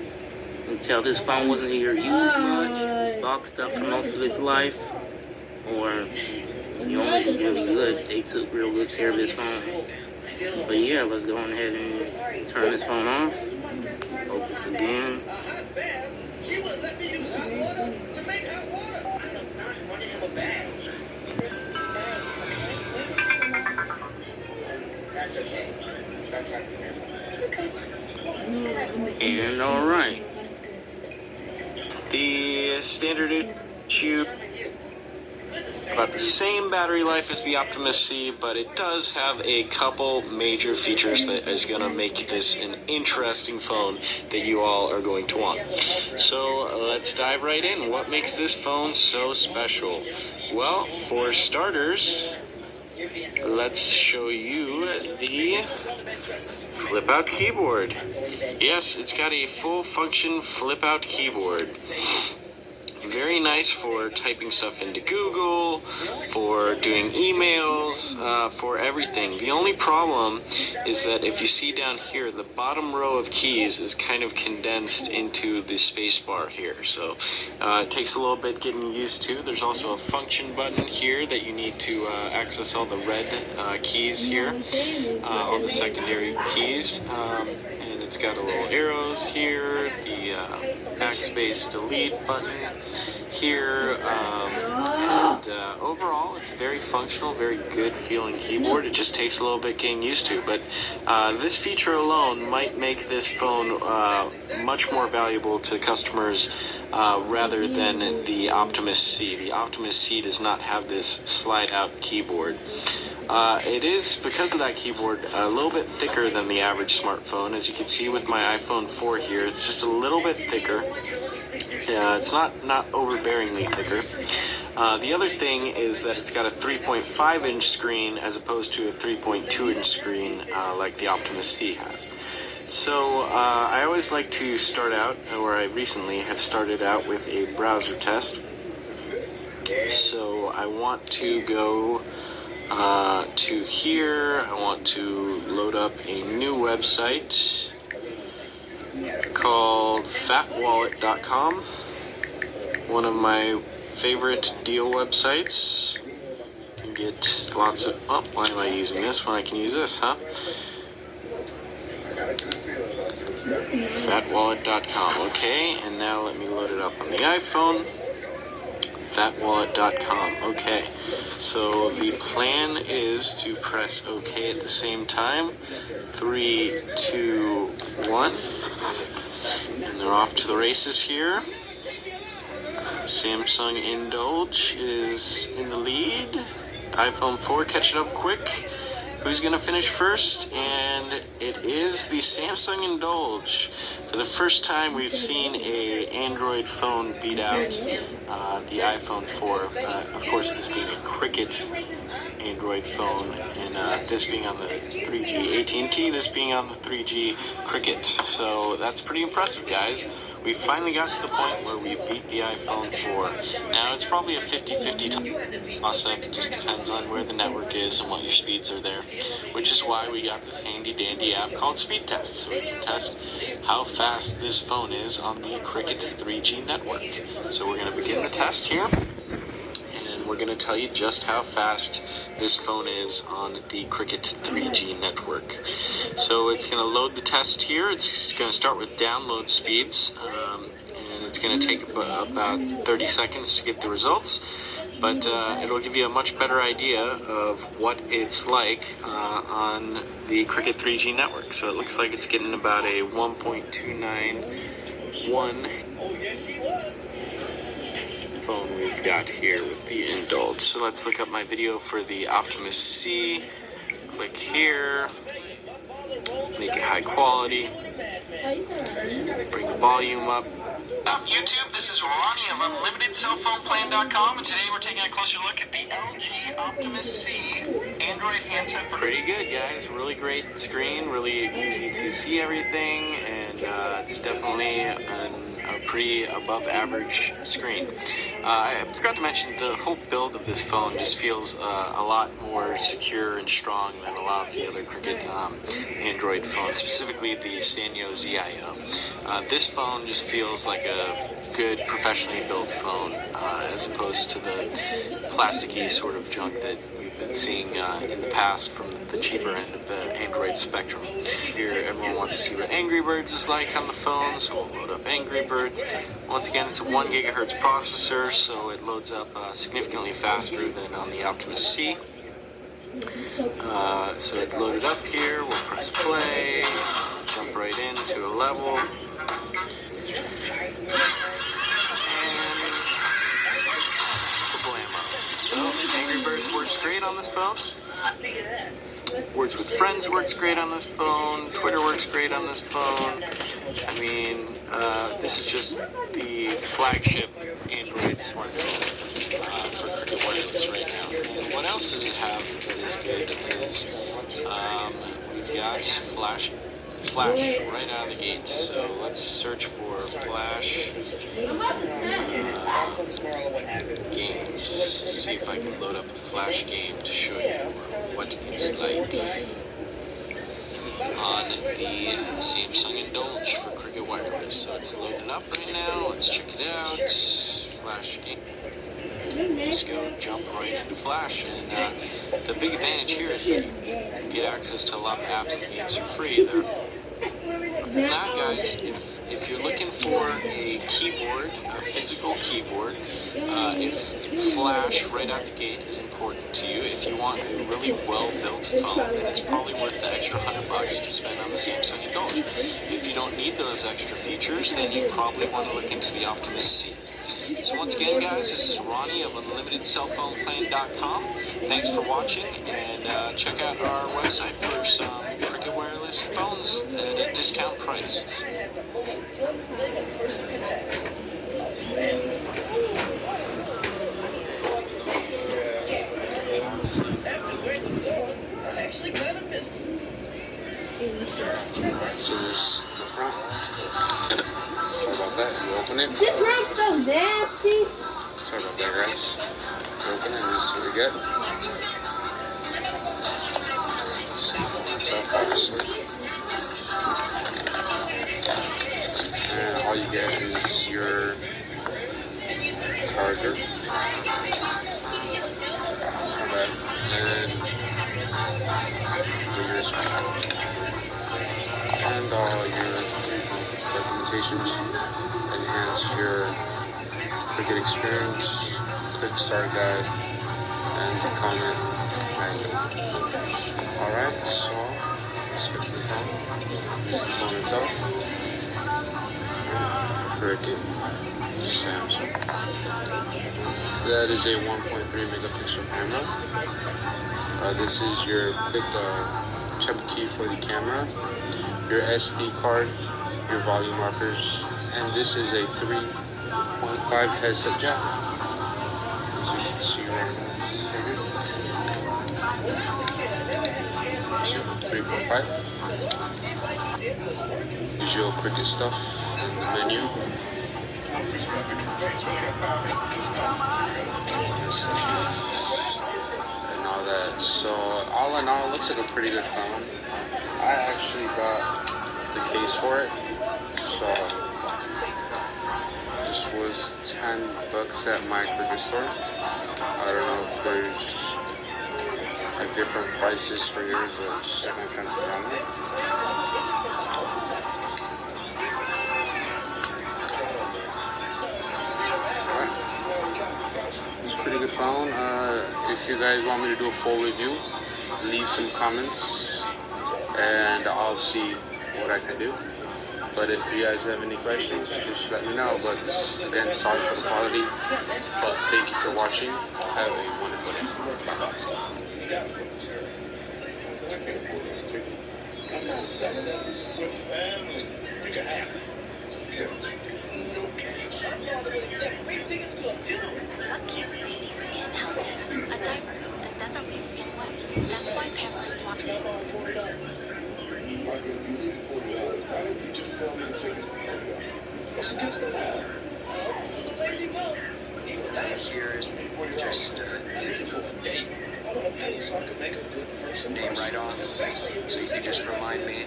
can tell this phone wasn't either used much, stock stuff for most of its life, or you only did real good. They took real good care of this phone. But yeah, let's go on ahead and turn this phone off. Open this again. She wouldn't let me use hot water to make hot water. I don't not want to have a bag. That's okay. It's about time for me. And alright. The standard issue, about the same battery life as the Optimus C, but it does have a couple major features that is going to make this an interesting phone that you all are going to want. So let's dive right in. What makes this phone so special? Well, for starters, let's show you the flip-out keyboard. Yes, it's got a full function flip-out keyboard. Very nice for typing stuff into Google, for doing emails, for everything. The only problem is that if you see down here, the bottom row of keys is kind of condensed into the space bar here. So it takes a little bit getting used to. There's also a function button here that you need to access all the red keys here, all the secondary keys. And it's got a little arrows here, the backspace delete button here, and overall it's very functional, very good feeling keyboard. It just takes a little bit getting used to, but this feature alone might make this phone much more valuable to customers rather than the Optimus C. The Optimus C does not have this slide out keyboard. It is, because of that keyboard, a little bit thicker than the average smartphone. As you can see with my iPhone 4 here, it's just a little bit thicker. It's not overbearingly thicker. The other thing is that it's got a 3.5-inch screen as opposed to a 3.2-inch screen like the Optimus C has. So I always like to start out, or I recently have started out with a browser test. So I want to go to here. I want to load up a new website called fatwallet.com, one of my favorite deal websites. You can get lots of, oh, why am I using this when I can use this, huh? Fatwallet.com, okay, and now let me load it up on the iPhone. Fatwallet.com, okay, so the plan is to press OK at the same time. 3, 2, 1, and they're off to the races here. Samsung Indulge is in the lead. iPhone 4 catching up quick. Who's going to finish first? And it is the Samsung Indulge. For the first time, we've seen a Android phone beat out the iPhone 4. Of course, this being a Cricket Android phone, and this being on the 3G AT&T, this being on the 3G Cricket. So that's pretty impressive, guys. We finally got to the point where we beat the iPhone 4. Now, it's probably a 50-50 toss-up. It just depends on where the network is and what your speeds are there, which is why we got this handy-dandy app called Speed Test, so we can test how fast this phone is on the Cricket 3G network. So we're going to begin the test here, and we're going to tell you just how fast this phone is on the Cricket 3G network. So it's going to load the test here. It's going to start with download speeds, and it's going to take about 30 seconds to get the results, but it'll give you a much better idea of what it's like on the Cricket 3G network. So it looks like it's getting about a 1.291 phone we've got here with the Indulge. So let's look up my video for the Optimus C. Click here, make it high quality, bring the volume up, Up YouTube, this is Ronnie of UnlimitedCellPhonePlan.com, and today we're taking a closer look at the LG Optimus C Android handset. Pretty good, guys. Really great screen, really easy to see everything, and it's definitely a pretty above average screen. I forgot to mention the whole build of this phone just feels a lot more secure and strong than a lot of the other Cricket Android phones, specifically the Sanyo ZIO. This phone just feels like a good professionally built phone as opposed to the plasticky sort of junk that we've been seeing in the past from the cheaper end of the Android spectrum. Here everyone wants to see what Angry Birds is like on the phone, so we'll load up Angry Birds. Once again, it's a 1 GHz processor, so it loads up significantly faster than on the Optimus C. So it's loaded up here, we'll press play, jump right into a level, and kablammo. So Angry Birds works great on this phone. Words with Friends works great on this phone. Twitter works great on this phone. I mean, this is just the flagship Android smartphone for Cricket Wireless right now. And what else does it have that is good is we've got Flash right out of the gate. So let's search for Flash games. See if I can load up a Flash game to show you what it's like on the Samsung Indulge for Cricket Wireless. So it's loading up right now. Let's check it out. Flash game. Let's go jump right into Flash. And the big advantage here is that you get access to a lot of apps and games for free. Now, guys, if you're looking for a keyboard, a physical keyboard, if Flash right out the gate is important to you, if you want a really well-built phone, then it's probably worth the extra $100 to spend on the Samsung Indulge. If you don't need those extra features, then you probably want to look into the Optimus C. So once again, guys, this is Ronnie of UnlimitedCellPhonePlan.com. Thanks for watching, and check out our website for some Cricket Wireless phones at a discount price. So this is the front. Sorry about that. You open it. This room's so nasty. Sorry about that, guys. You open it, and this is what we get. Obviously. And all you get is your charger. And the USB. And all your documentations. Enhance your Cricket experience, quick start guide, and the comment manual. Alright, so let's get to the phone. This is the phone itself. Cricket Samsung. That is a 1.3 megapixel camera. This is your quick chip key for the camera, your SD card, your volume markers, and this is a 3.5 headset jack. As you can see right now. 3.5. Visual Cricket stuff in the menu. And all that. So all in all, it looks like a pretty good phone. I actually got the case for it. So this was $10 at my Cricket store. I don't know if there's like different prices for yours, but just I'm trying to put on it. Alright. It's a pretty good phone. If you guys want me to do a full review, leave some comments and I'll see what I can do. But if you guys have any questions, just let me know. But again, sorry for the quality. But thank you for watching. Have a wonderful day. Bye-bye. father would accept free tickets to a funeral. What keeps baby skin healthy? A diaper that doesn't leave skin wet. That's why Pampers Swap. Here is just name right off, so you can just remind me.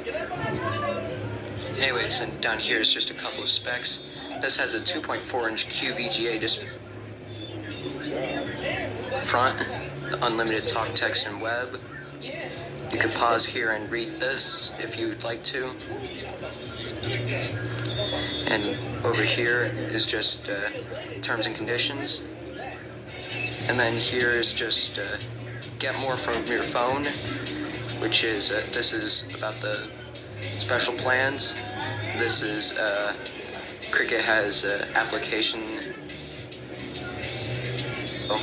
Anyways, and down here is just a couple of specs. This has a 2.4-inch QVGA front, unlimited talk, text, and web. You can pause here and read this if you would like to. And over here is just terms and conditions. And then here is just get more from your phone, which is, this is about the special plans. This is, Cricket has application. Oh,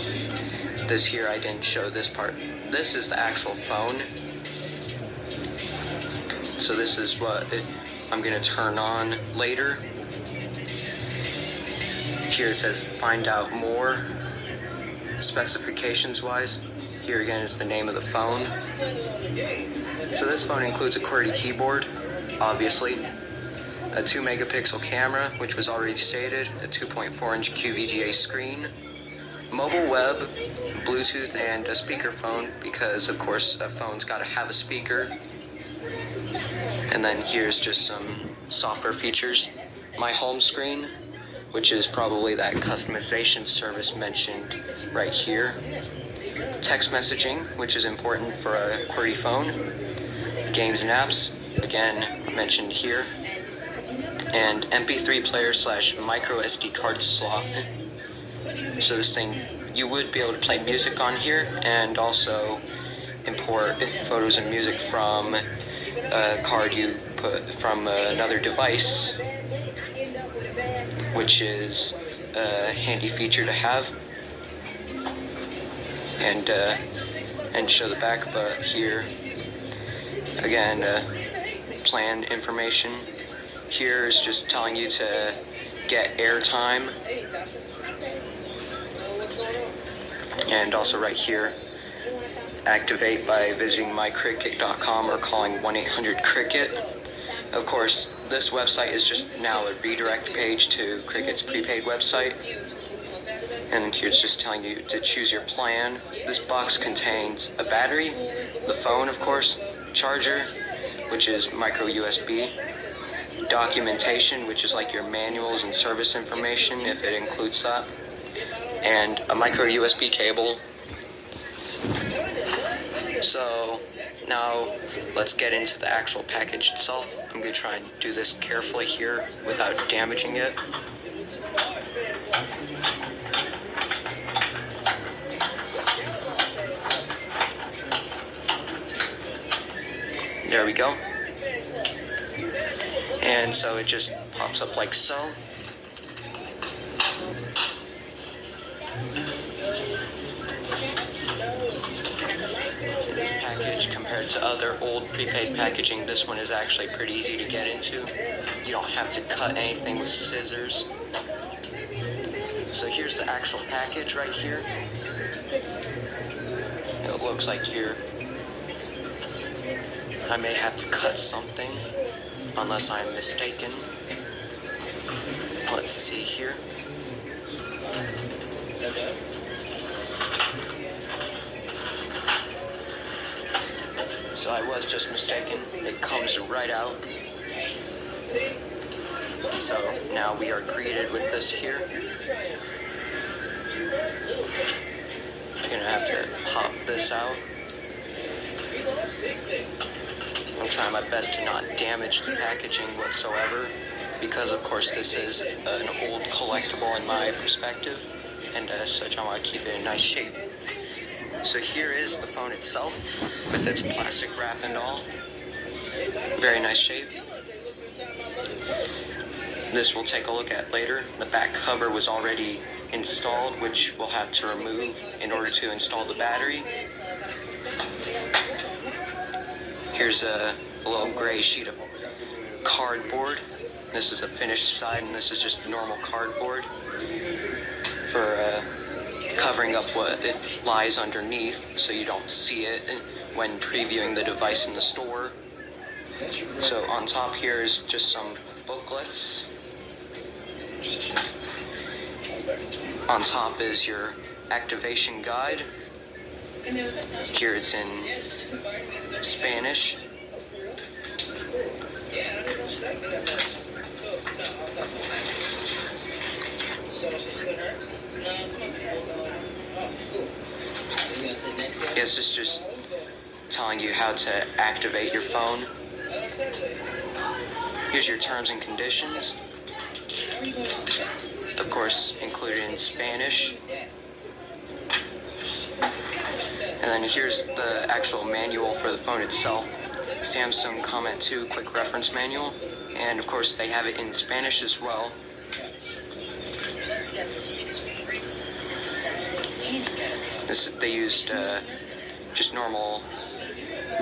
this here I didn't show this part. This is the actual phone. So this is what I'm gonna turn on later. Here it says find out more specifications wise. Here again is the name of the phone. So this phone includes a QWERTY keyboard, obviously, a 2 megapixel camera, which was already stated, a 2.4-inch QVGA screen, mobile web, Bluetooth, and a speakerphone, because of course a phone's got to have a speaker. And then here's just some software features. My home screen, which is probably that customization service mentioned right here. Text messaging, which is important for a QWERTY phone. Games and apps, again mentioned here. And MP3 player / micro SD card slot. So this thing, you would be able to play music on here and also import photos and music from a card you put from another device, which is a handy feature to have. And show the back, but here again, plan information. Here is just telling you to get airtime, and also right here, activate by visiting mycricket.com or calling 1-800-CRICKET. Of course, this website is just now a redirect page to Cricket's prepaid website. And here it's just telling you to choose your plan. This box contains a battery, the phone of course, charger, which is micro USB, documentation, which is like your manuals and service information if it includes that, and a micro USB cable. So now let's get into the actual package itself. I'm going to try and do this carefully here without damaging it. There we go. And so it just pops up like so. This package, compared to other old prepaid packaging, this one is actually pretty easy to get into. You don't have to cut anything with scissors. So here's the actual package right here. It looks like here I may have to cut something, unless I'm mistaken. Let's see here. So I was just mistaken. It comes right out. So now we are greeted with this here. I'm gonna have to pop this out. I'm trying my best to not damage the packaging whatsoever, because of course this is an old collectible in my perspective, and as such I want to keep it in nice shape. So here is the phone itself, with its plastic wrap and all. Very nice shape. This we'll take a look at later. The back cover was already installed, which we'll have to remove in order to install the battery. Here's a little gray sheet of cardboard. This is the finished side, and this is just normal cardboard. for covering up what it lies underneath so you don't see it when previewing the device in the store. So on top here is just some booklets. On top is your activation guide. Here it's in Spanish. Yes, it's just telling you how to activate your phone. Here's your terms and conditions. Of course, included in Spanish. And then here's the actual manual for the phone itself. Samsung Comment 2 Quick Reference Manual. And of course, they have it in Spanish as well. They used just normal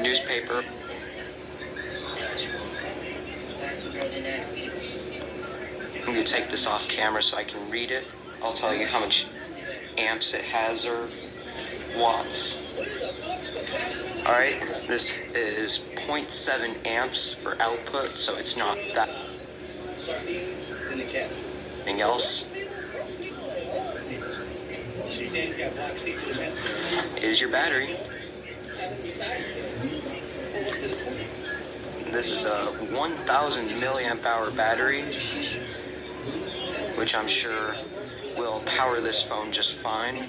newspaper. I'm going to take this off camera so I can read it. I'll tell you how much amps it has or watts. Alright, this is 0.7 amps for output, so it's not that. Anything else is your battery. This is a 1000 milliamp hour battery, which I'm sure will power this phone just fine.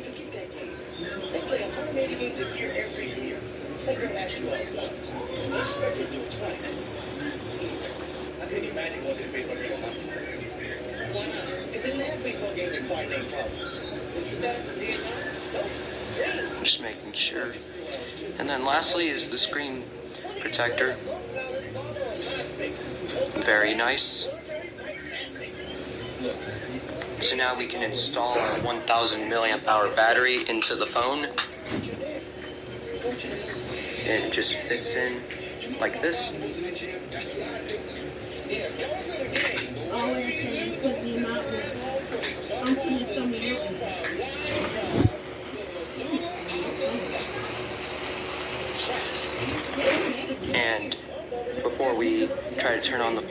Just making sure. And then lastly is the screen protector. Very nice. So now we can install our 1000 milliamp hour battery into the phone. And it just fits in like this. And before we try to turn on the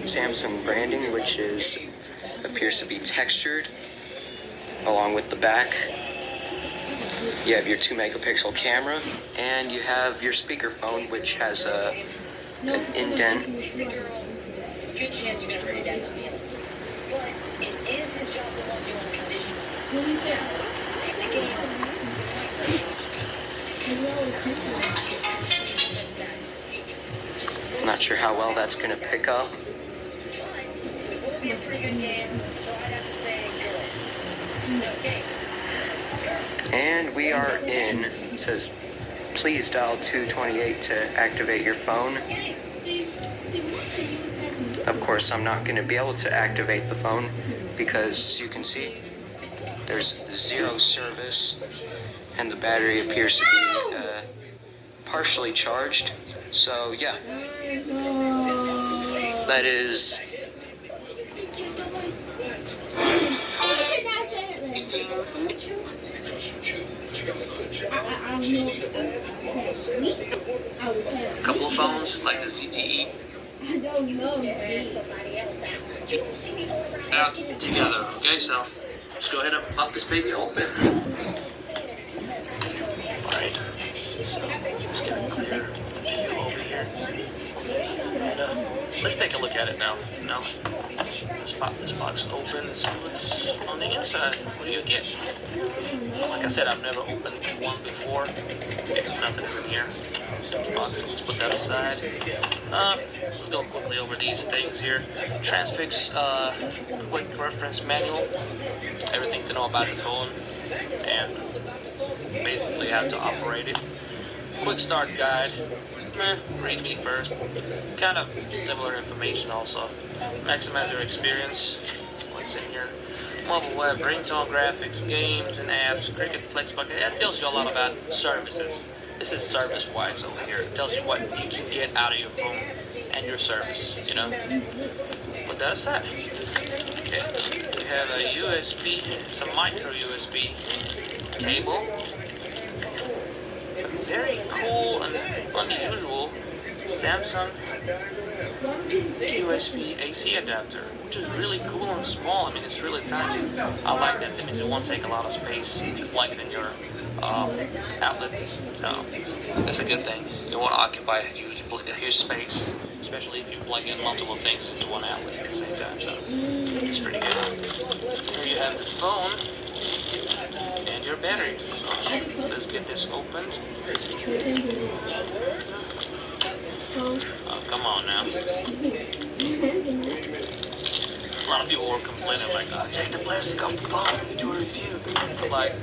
Samsung branding, which appears to be textured, along with the back, you have your 2 megapixel camera, and you have your speakerphone, which has an indent. Good chance you're gonna hurt your dad's feelings. But it is his job to love you unconditionally. I'm not sure how well that's going to pick up. It will be a pretty good game, so I'd have to say good. And we are in. It says, please dial 228 to activate your phone. Of course, I'm not going to be able to activate the phone because, as you can see, there's 0 service, and the battery appears to be partially charged. So yeah, that is a couple of phones like the CTE. I don't know. Now together, okay? So let's go ahead and pop this baby open. Alright, so just get a clear view over here. And, let's take a look at it now. Let's pop this box open and see what's on the inside. What do you get? Like I said, I've never opened one before. Nothing is in here. Empty box. Let's put that aside. Let's go quickly over these things here. Transfix quick reference manual. Everything to know about your phone and basically how to operate it. Quick start guide. Read me first. Kind of similar information also. Maximize your experience. What's in here? Mobile web, ringtone graphics, games and apps, Cricket Flex Bucket. That tells you a lot about services. This is service-wise over here. It tells you what you can get out of your phone and your service, you know? Put that aside. Okay, we have a USB, it's a micro USB cable. A very cool and unusual Samsung USB AC adapter, which is really cool and small. I mean, it's really tiny. I like that. That means it won't take a lot of space if you plug it in your outlet. So that's a good thing. You won't occupy a huge space, especially if you plug in multiple things into one outlet at the same time. So it's pretty good. Here you have the phone and your battery. Let's get this open. Oh, come on now. A lot of people were complaining like, take the plastic off the phone when you do a review. Like,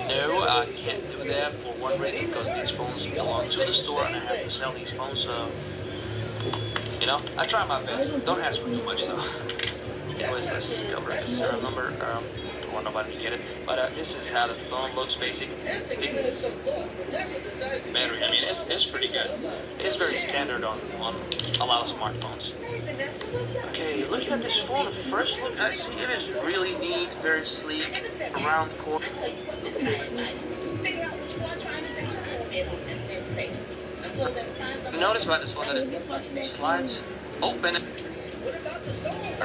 no, I can't do that for one reason, because these phones belong to the store and I have to sell these phones, so, you know, I try my best. Don't ask for too much though. Anyways, let's go over the serial number. Don't want nobody to get it. But this is how the phone looks, basic. Battery, I mean, it's pretty good. It's very standard on a lot of smartphones. Okay, looking at this phone, the first look, I see it is really neat, very sleek, around core. Notice about this one that it slides open, or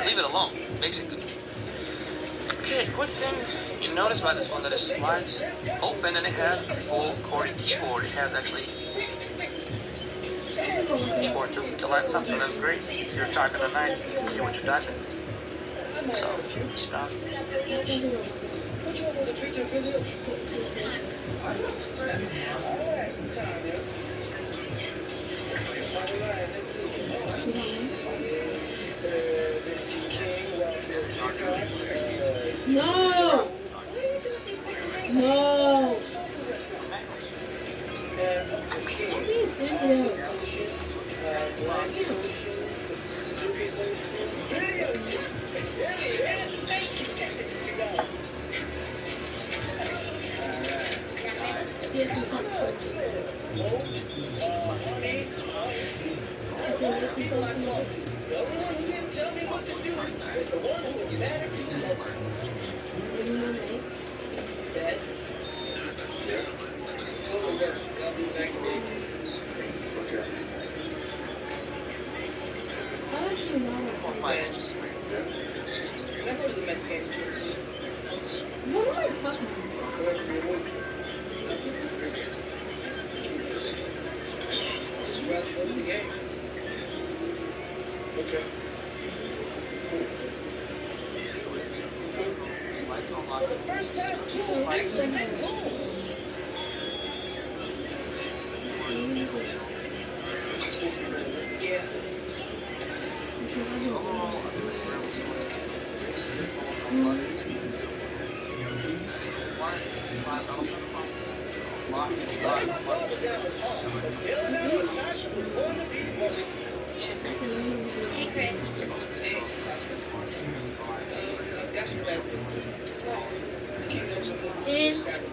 leave it alone, basically. Okay, quick thing you notice about this one that it slides open and it has a full QWERTY keyboard. It has actually a keyboard to lights up, so that's great. If you're typing at night, you can see what you're typing. So, stop. No! No! Hey, Chris.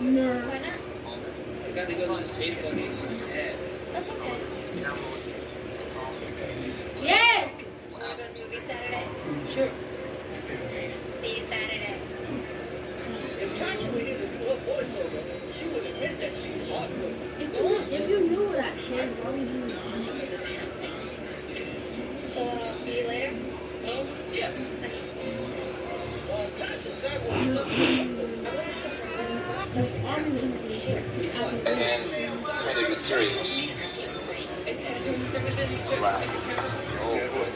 No. Why not? I got to go to the baseball game. That's okay. Yes! Wanna go to the movie Saturday? Sure. See you Saturday. If Tasha would even do her voiceover, she would admit that she's hot. If you knew what I said, why would you this happening? So I'll see you later? Oh, yeah. Tasha's that one. So I'm going to here. And printed materials. Wow. Oh boy.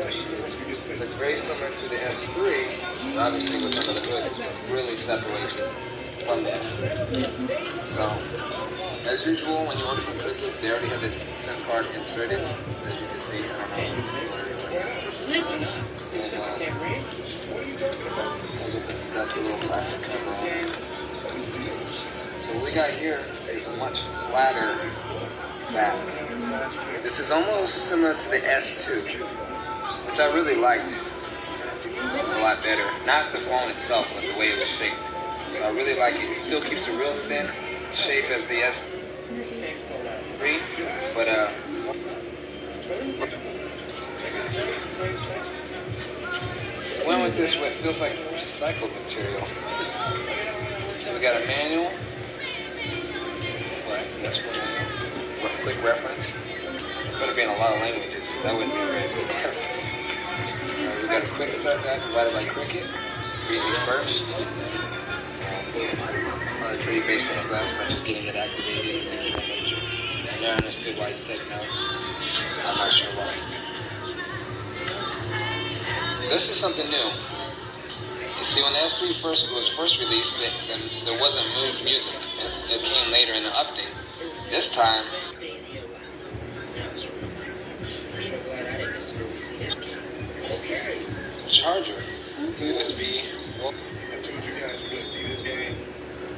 It's very similar to the S3. Obviously, what's under the hood is really separation from the S3. So, as usual, when you order from Cricket, they already have this SIM card inserted. As you can see, I don't know. That's a little plastic cover on it. So what we got here is a much flatter back. This is almost similar to the S2, which I really liked. It's a lot better. Not the phone itself, but the way it was shaped. So I really like it. It still keeps a real thin shape as the S3, but went with this what feels like recycled material. So we got a manual. Right, that's one quick reference. It's going to be in a lot of languages, because that wouldn't be very good. We got a quick start guide provided by Cricut. Read it first. Pretty basic stuff, like just getting it activated and things of that nature. I never understood why he said notes. I'm not sure why. This is something new. You see, when the S3 was first released, there wasn't moved music. It came later in the update. This time, charger, USB. I told you guys we're gonna see this game.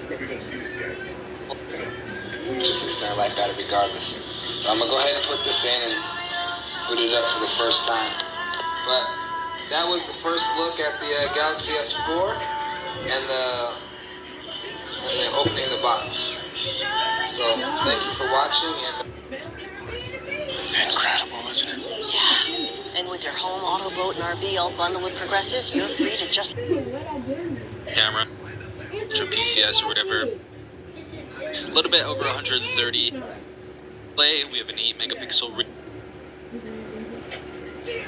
We're gonna see this game. Just extend life battery regardless. So I'm gonna go ahead and put this in and boot it up for the first time. But that was the first look at the Galaxy S4 and the opening the box. So thank you for watching. And Incredible, isn't it? Yeah. And with your home, auto, boat, and RV all bundled with Progressive, you're free to just... Camera, ultra PCS or whatever. A little bit over 130 display. We have an 8 megapixel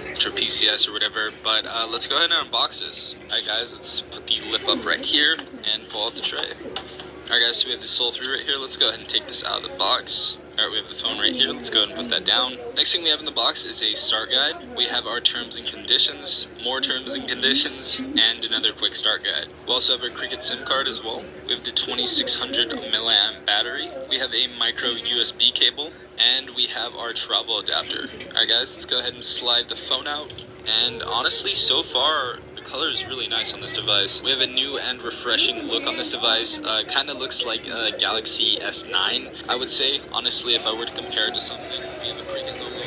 ultra PCS or whatever. But let's go ahead and unbox this. Alright guys, let's put the lip up right here and pull out the tray. Alright guys, so we have the Soul 3 right here. Let's go ahead and take this out of the box. Alright, we have the phone right here. Let's go ahead and put that down. Next thing we have in the box is a start guide. We have our terms and conditions, more terms and conditions, and another quick start guide. We also have our Cricut SIM card as well. We have the 2600 milliamp battery. We have a micro USB cable, and we have our travel adapter. Alright guys, let's go ahead and slide the phone out. And honestly, so far, the color is really nice on this device. We have a new and refreshing look on this device. Kind of looks like a Galaxy S9, I would say. Honestly, if I were to compare it to something, we have a Cricut logo on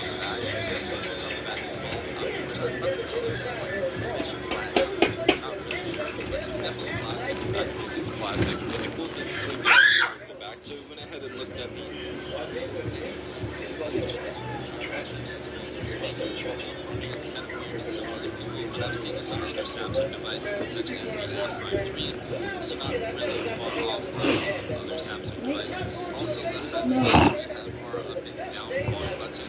the back. So we went ahead and looked at Samsung devices, such as the S5 III, so not really far off from other Samsung devices. Also, left side of the device, we have our up and down volume button,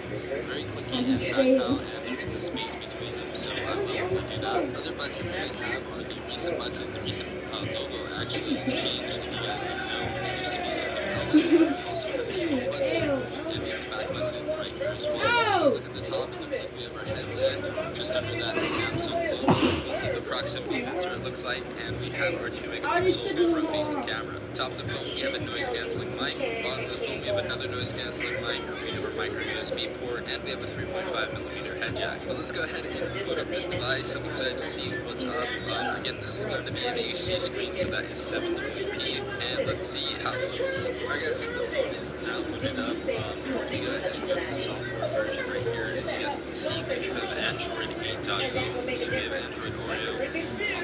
very clicky and tactile, and there is a space between them, so I will do that. Other buttons we have are the recent button. The recent logo actually has changed, if you guys didn't know. It used to be something else. We also have the home button, and we have the back button right here as well. Look at the top, it looks like we have our headset, just under that Samsung logo. Proximity sensor it looks like, and we have our 2 megapixel front facing camera. Top of the phone we have a noise cancelling mic, bottom of the phone we have another noise cancelling mic, we have our micro USB port, and we have a 3.5mm head jack. But let's go ahead and boot up this device. I'm excited to see what's up. Again, this is going to be an HD screen, so that is 720p, and let's see how it works. Alright guys, so the phone is now booted up. We're going to go ahead and check the software version right here. As you guys can see, we have Android 8.0, so we have Android Oreo on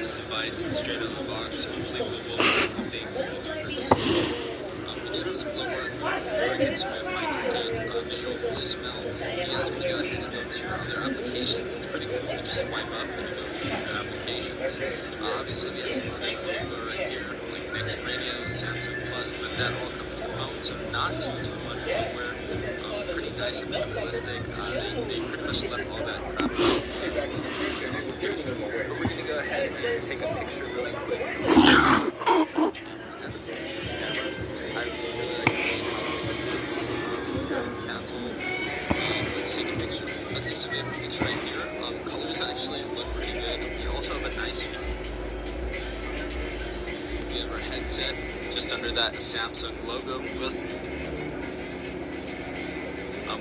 this device, straight out of the box. Hopefully we will update to all our purposes. We do have some lower targets. We have MicroKit, visual voicemail. You guys want to go ahead and go to your other applications. It's pretty cool to just swipe up and go to your applications. Obviously we have some other logo right here, like Next Radio, Samsung Plus, but that all comes with the phone, so not too much hardware. Pretty nice and minimalistic. They pretty much left all that crap. We're going to go ahead and take a picture really quick. Let's take a picture. Okay, so we have a picture right here. Colors actually look pretty good. We also have a nice... We have our headset just under that Samsung logo.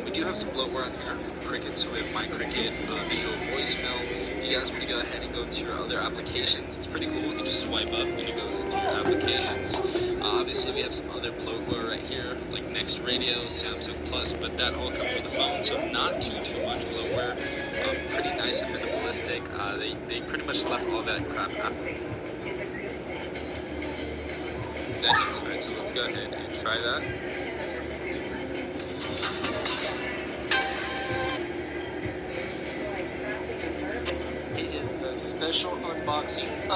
We do have some bloatware on here from Cricut, so we have MyCricket, visual voicemail. You guys want to go ahead and go to your other applications. It's pretty cool. You can just swipe up and it goes into your applications. Obviously, we have some other bloatware right here, like Next Radio, Samsung Plus, but that all comes with the phone, so not too much bloatware. Pretty nice and minimalistic. They pretty much left all that crap out. Alright, so let's go ahead and try that. It is the special unboxing of, I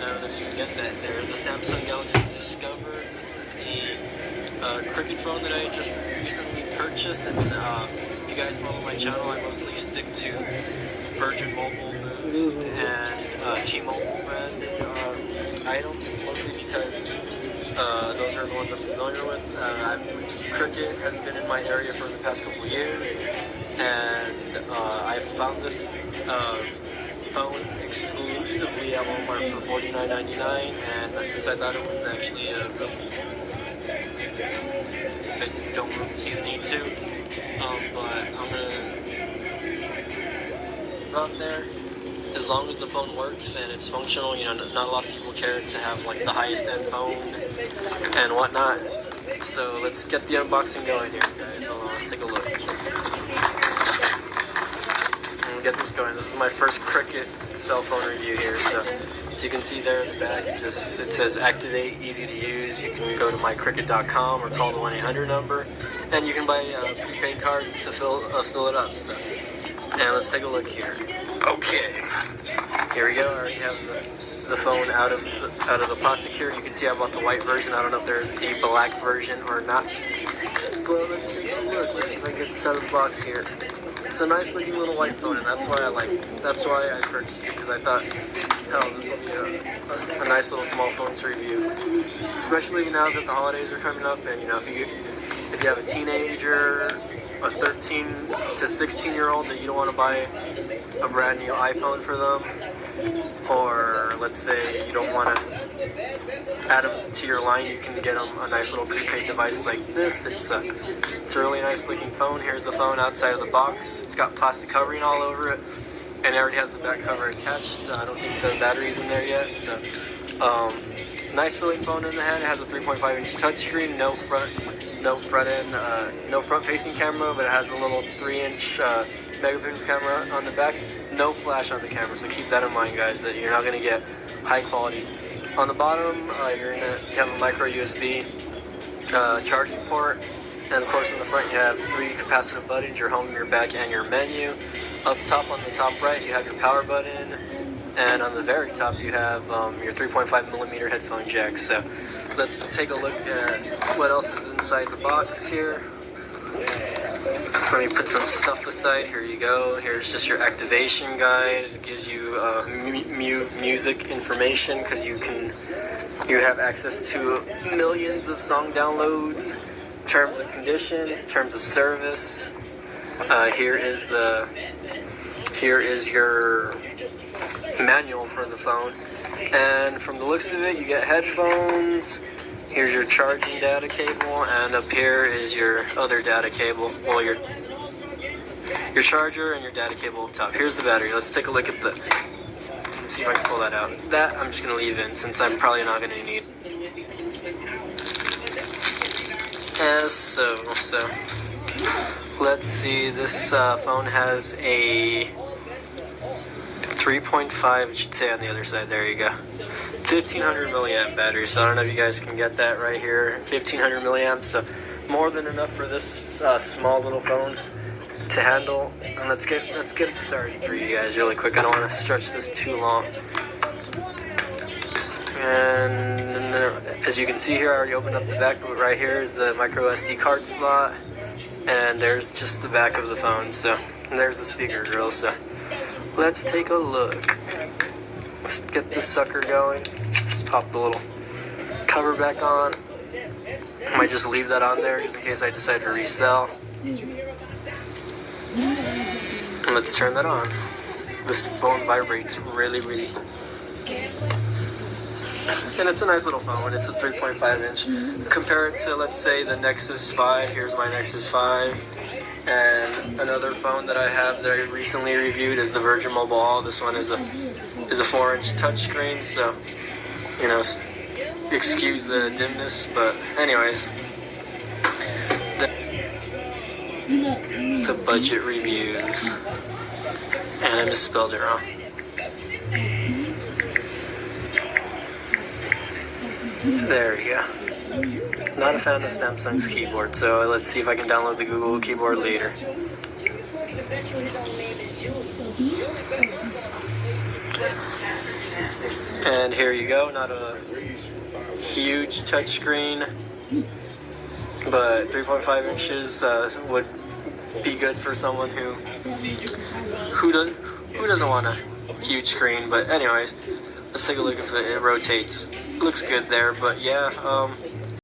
don't know if you can get that there, the Samsung Galaxy Discover. This is a Cricket phone that I just recently purchased, and if you guys follow my channel, I mostly stick to Virgin Mobile, Boost, and T-Mobile branded items, mostly because those are the ones I'm familiar with. Cricket has been in my area for the past couple of years, and I found this phone exclusively at Walmart for $49.99, and since I thought it was actually a really, I don't really see the need to, but I'm gonna run there. As long as the phone works and it's functional, you know, not a lot of people care to have like the highest end phone and whatnot. So let's get the unboxing going here, guys. Hold on, let's take a look. And we'll get this going. This is my first Cricket cell phone review here. So as you can see there in the back, it says activate, easy to use. You can go to mycricket.com or call the 1-800 number, and you can buy prepaid cards to fill it up. So, and let's take a look here. Okay, here we go. I already have the phone out of the plastic here. You can see I bought the white version. I don't know if there's a black version or not. But let's take a look. Let's see if I can get this out of the box here. It's a nice looking little white phone, and that's why I purchased it, because I thought, hell, this will be a nice little small phone to review. Especially now that the holidays are coming up, and you know, if you have a teenager, a 13 to 16-year-old that you don't want to buy a brand new iPhone for them, or let's say you don't want to add them to your line, you can get them a nice little prepaid device like this. It's a really nice looking phone. Here's the phone outside of the box. It's got plastic covering all over it, and it already has the back cover attached. I don't think the battery's in there yet. So nice feeling phone in the hand. It has a 3.5-inch touchscreen, no front facing camera, but it has a little 3-inch megapixel camera on the back. No flash on the camera, so keep that in mind, guys, that you're not going to get high quality. On the bottom, you have a micro USB charging port, and of course on the front you have 3 capacitive buttons: your home, your back, and your menu. Up top on the top right you have your power button, and on the very top you have your 3.5mm headphone jack. So let's take a look at what else is inside the box here. Let me put some stuff aside. Here you go. Here's just your activation guide. It gives you music information, because you have access to millions of song downloads. Terms and conditions, terms of service. Here is your manual for the phone, and from the looks of it, you get headphones. Here's your charging data cable, and up here is your other data cable. Well, your charger and your data cable up top. Here's the battery. Let's take a look at let's see if I can pull that out. That I'm just gonna leave in, since I'm probably not gonna need. So let's see. This phone has a 3.5. It should say on the other side. There you go. 1500 milliamp battery. So I don't know if you guys can get that right here. 1500 milliamps. So more than enough for this small little phone to handle. And let's get it started for you guys really quick. I don't want to stretch this too long. And as you can see here, I already opened up the back, but right here is the micro SD card slot, and there's just the back of the phone. So and there's the speaker grill. So let's take a look. Let's get this sucker going. Just pop the little cover back on. I might just leave that on there just in case I decide to resell. And let's turn that on. This phone vibrates really, really. And it's a nice little phone. It's a 3.5-inch. Compare it to, let's say, the Nexus 5. Here's my Nexus 5. And another phone that I have that I recently reviewed is the Virgin Mobile All. This one is a 4-inch touchscreen, so, you know, excuse the dimness, but anyways. The budget reviews. And I misspelled it wrong. There we go. Not a fan of Samsung's keyboard, so let's see if I can download the Google keyboard later. And here you go, not a huge touchscreen, but 3.5 inches would be good for someone who doesn't want a huge screen. But anyways, let's take a look if it rotates. Looks good there, but yeah,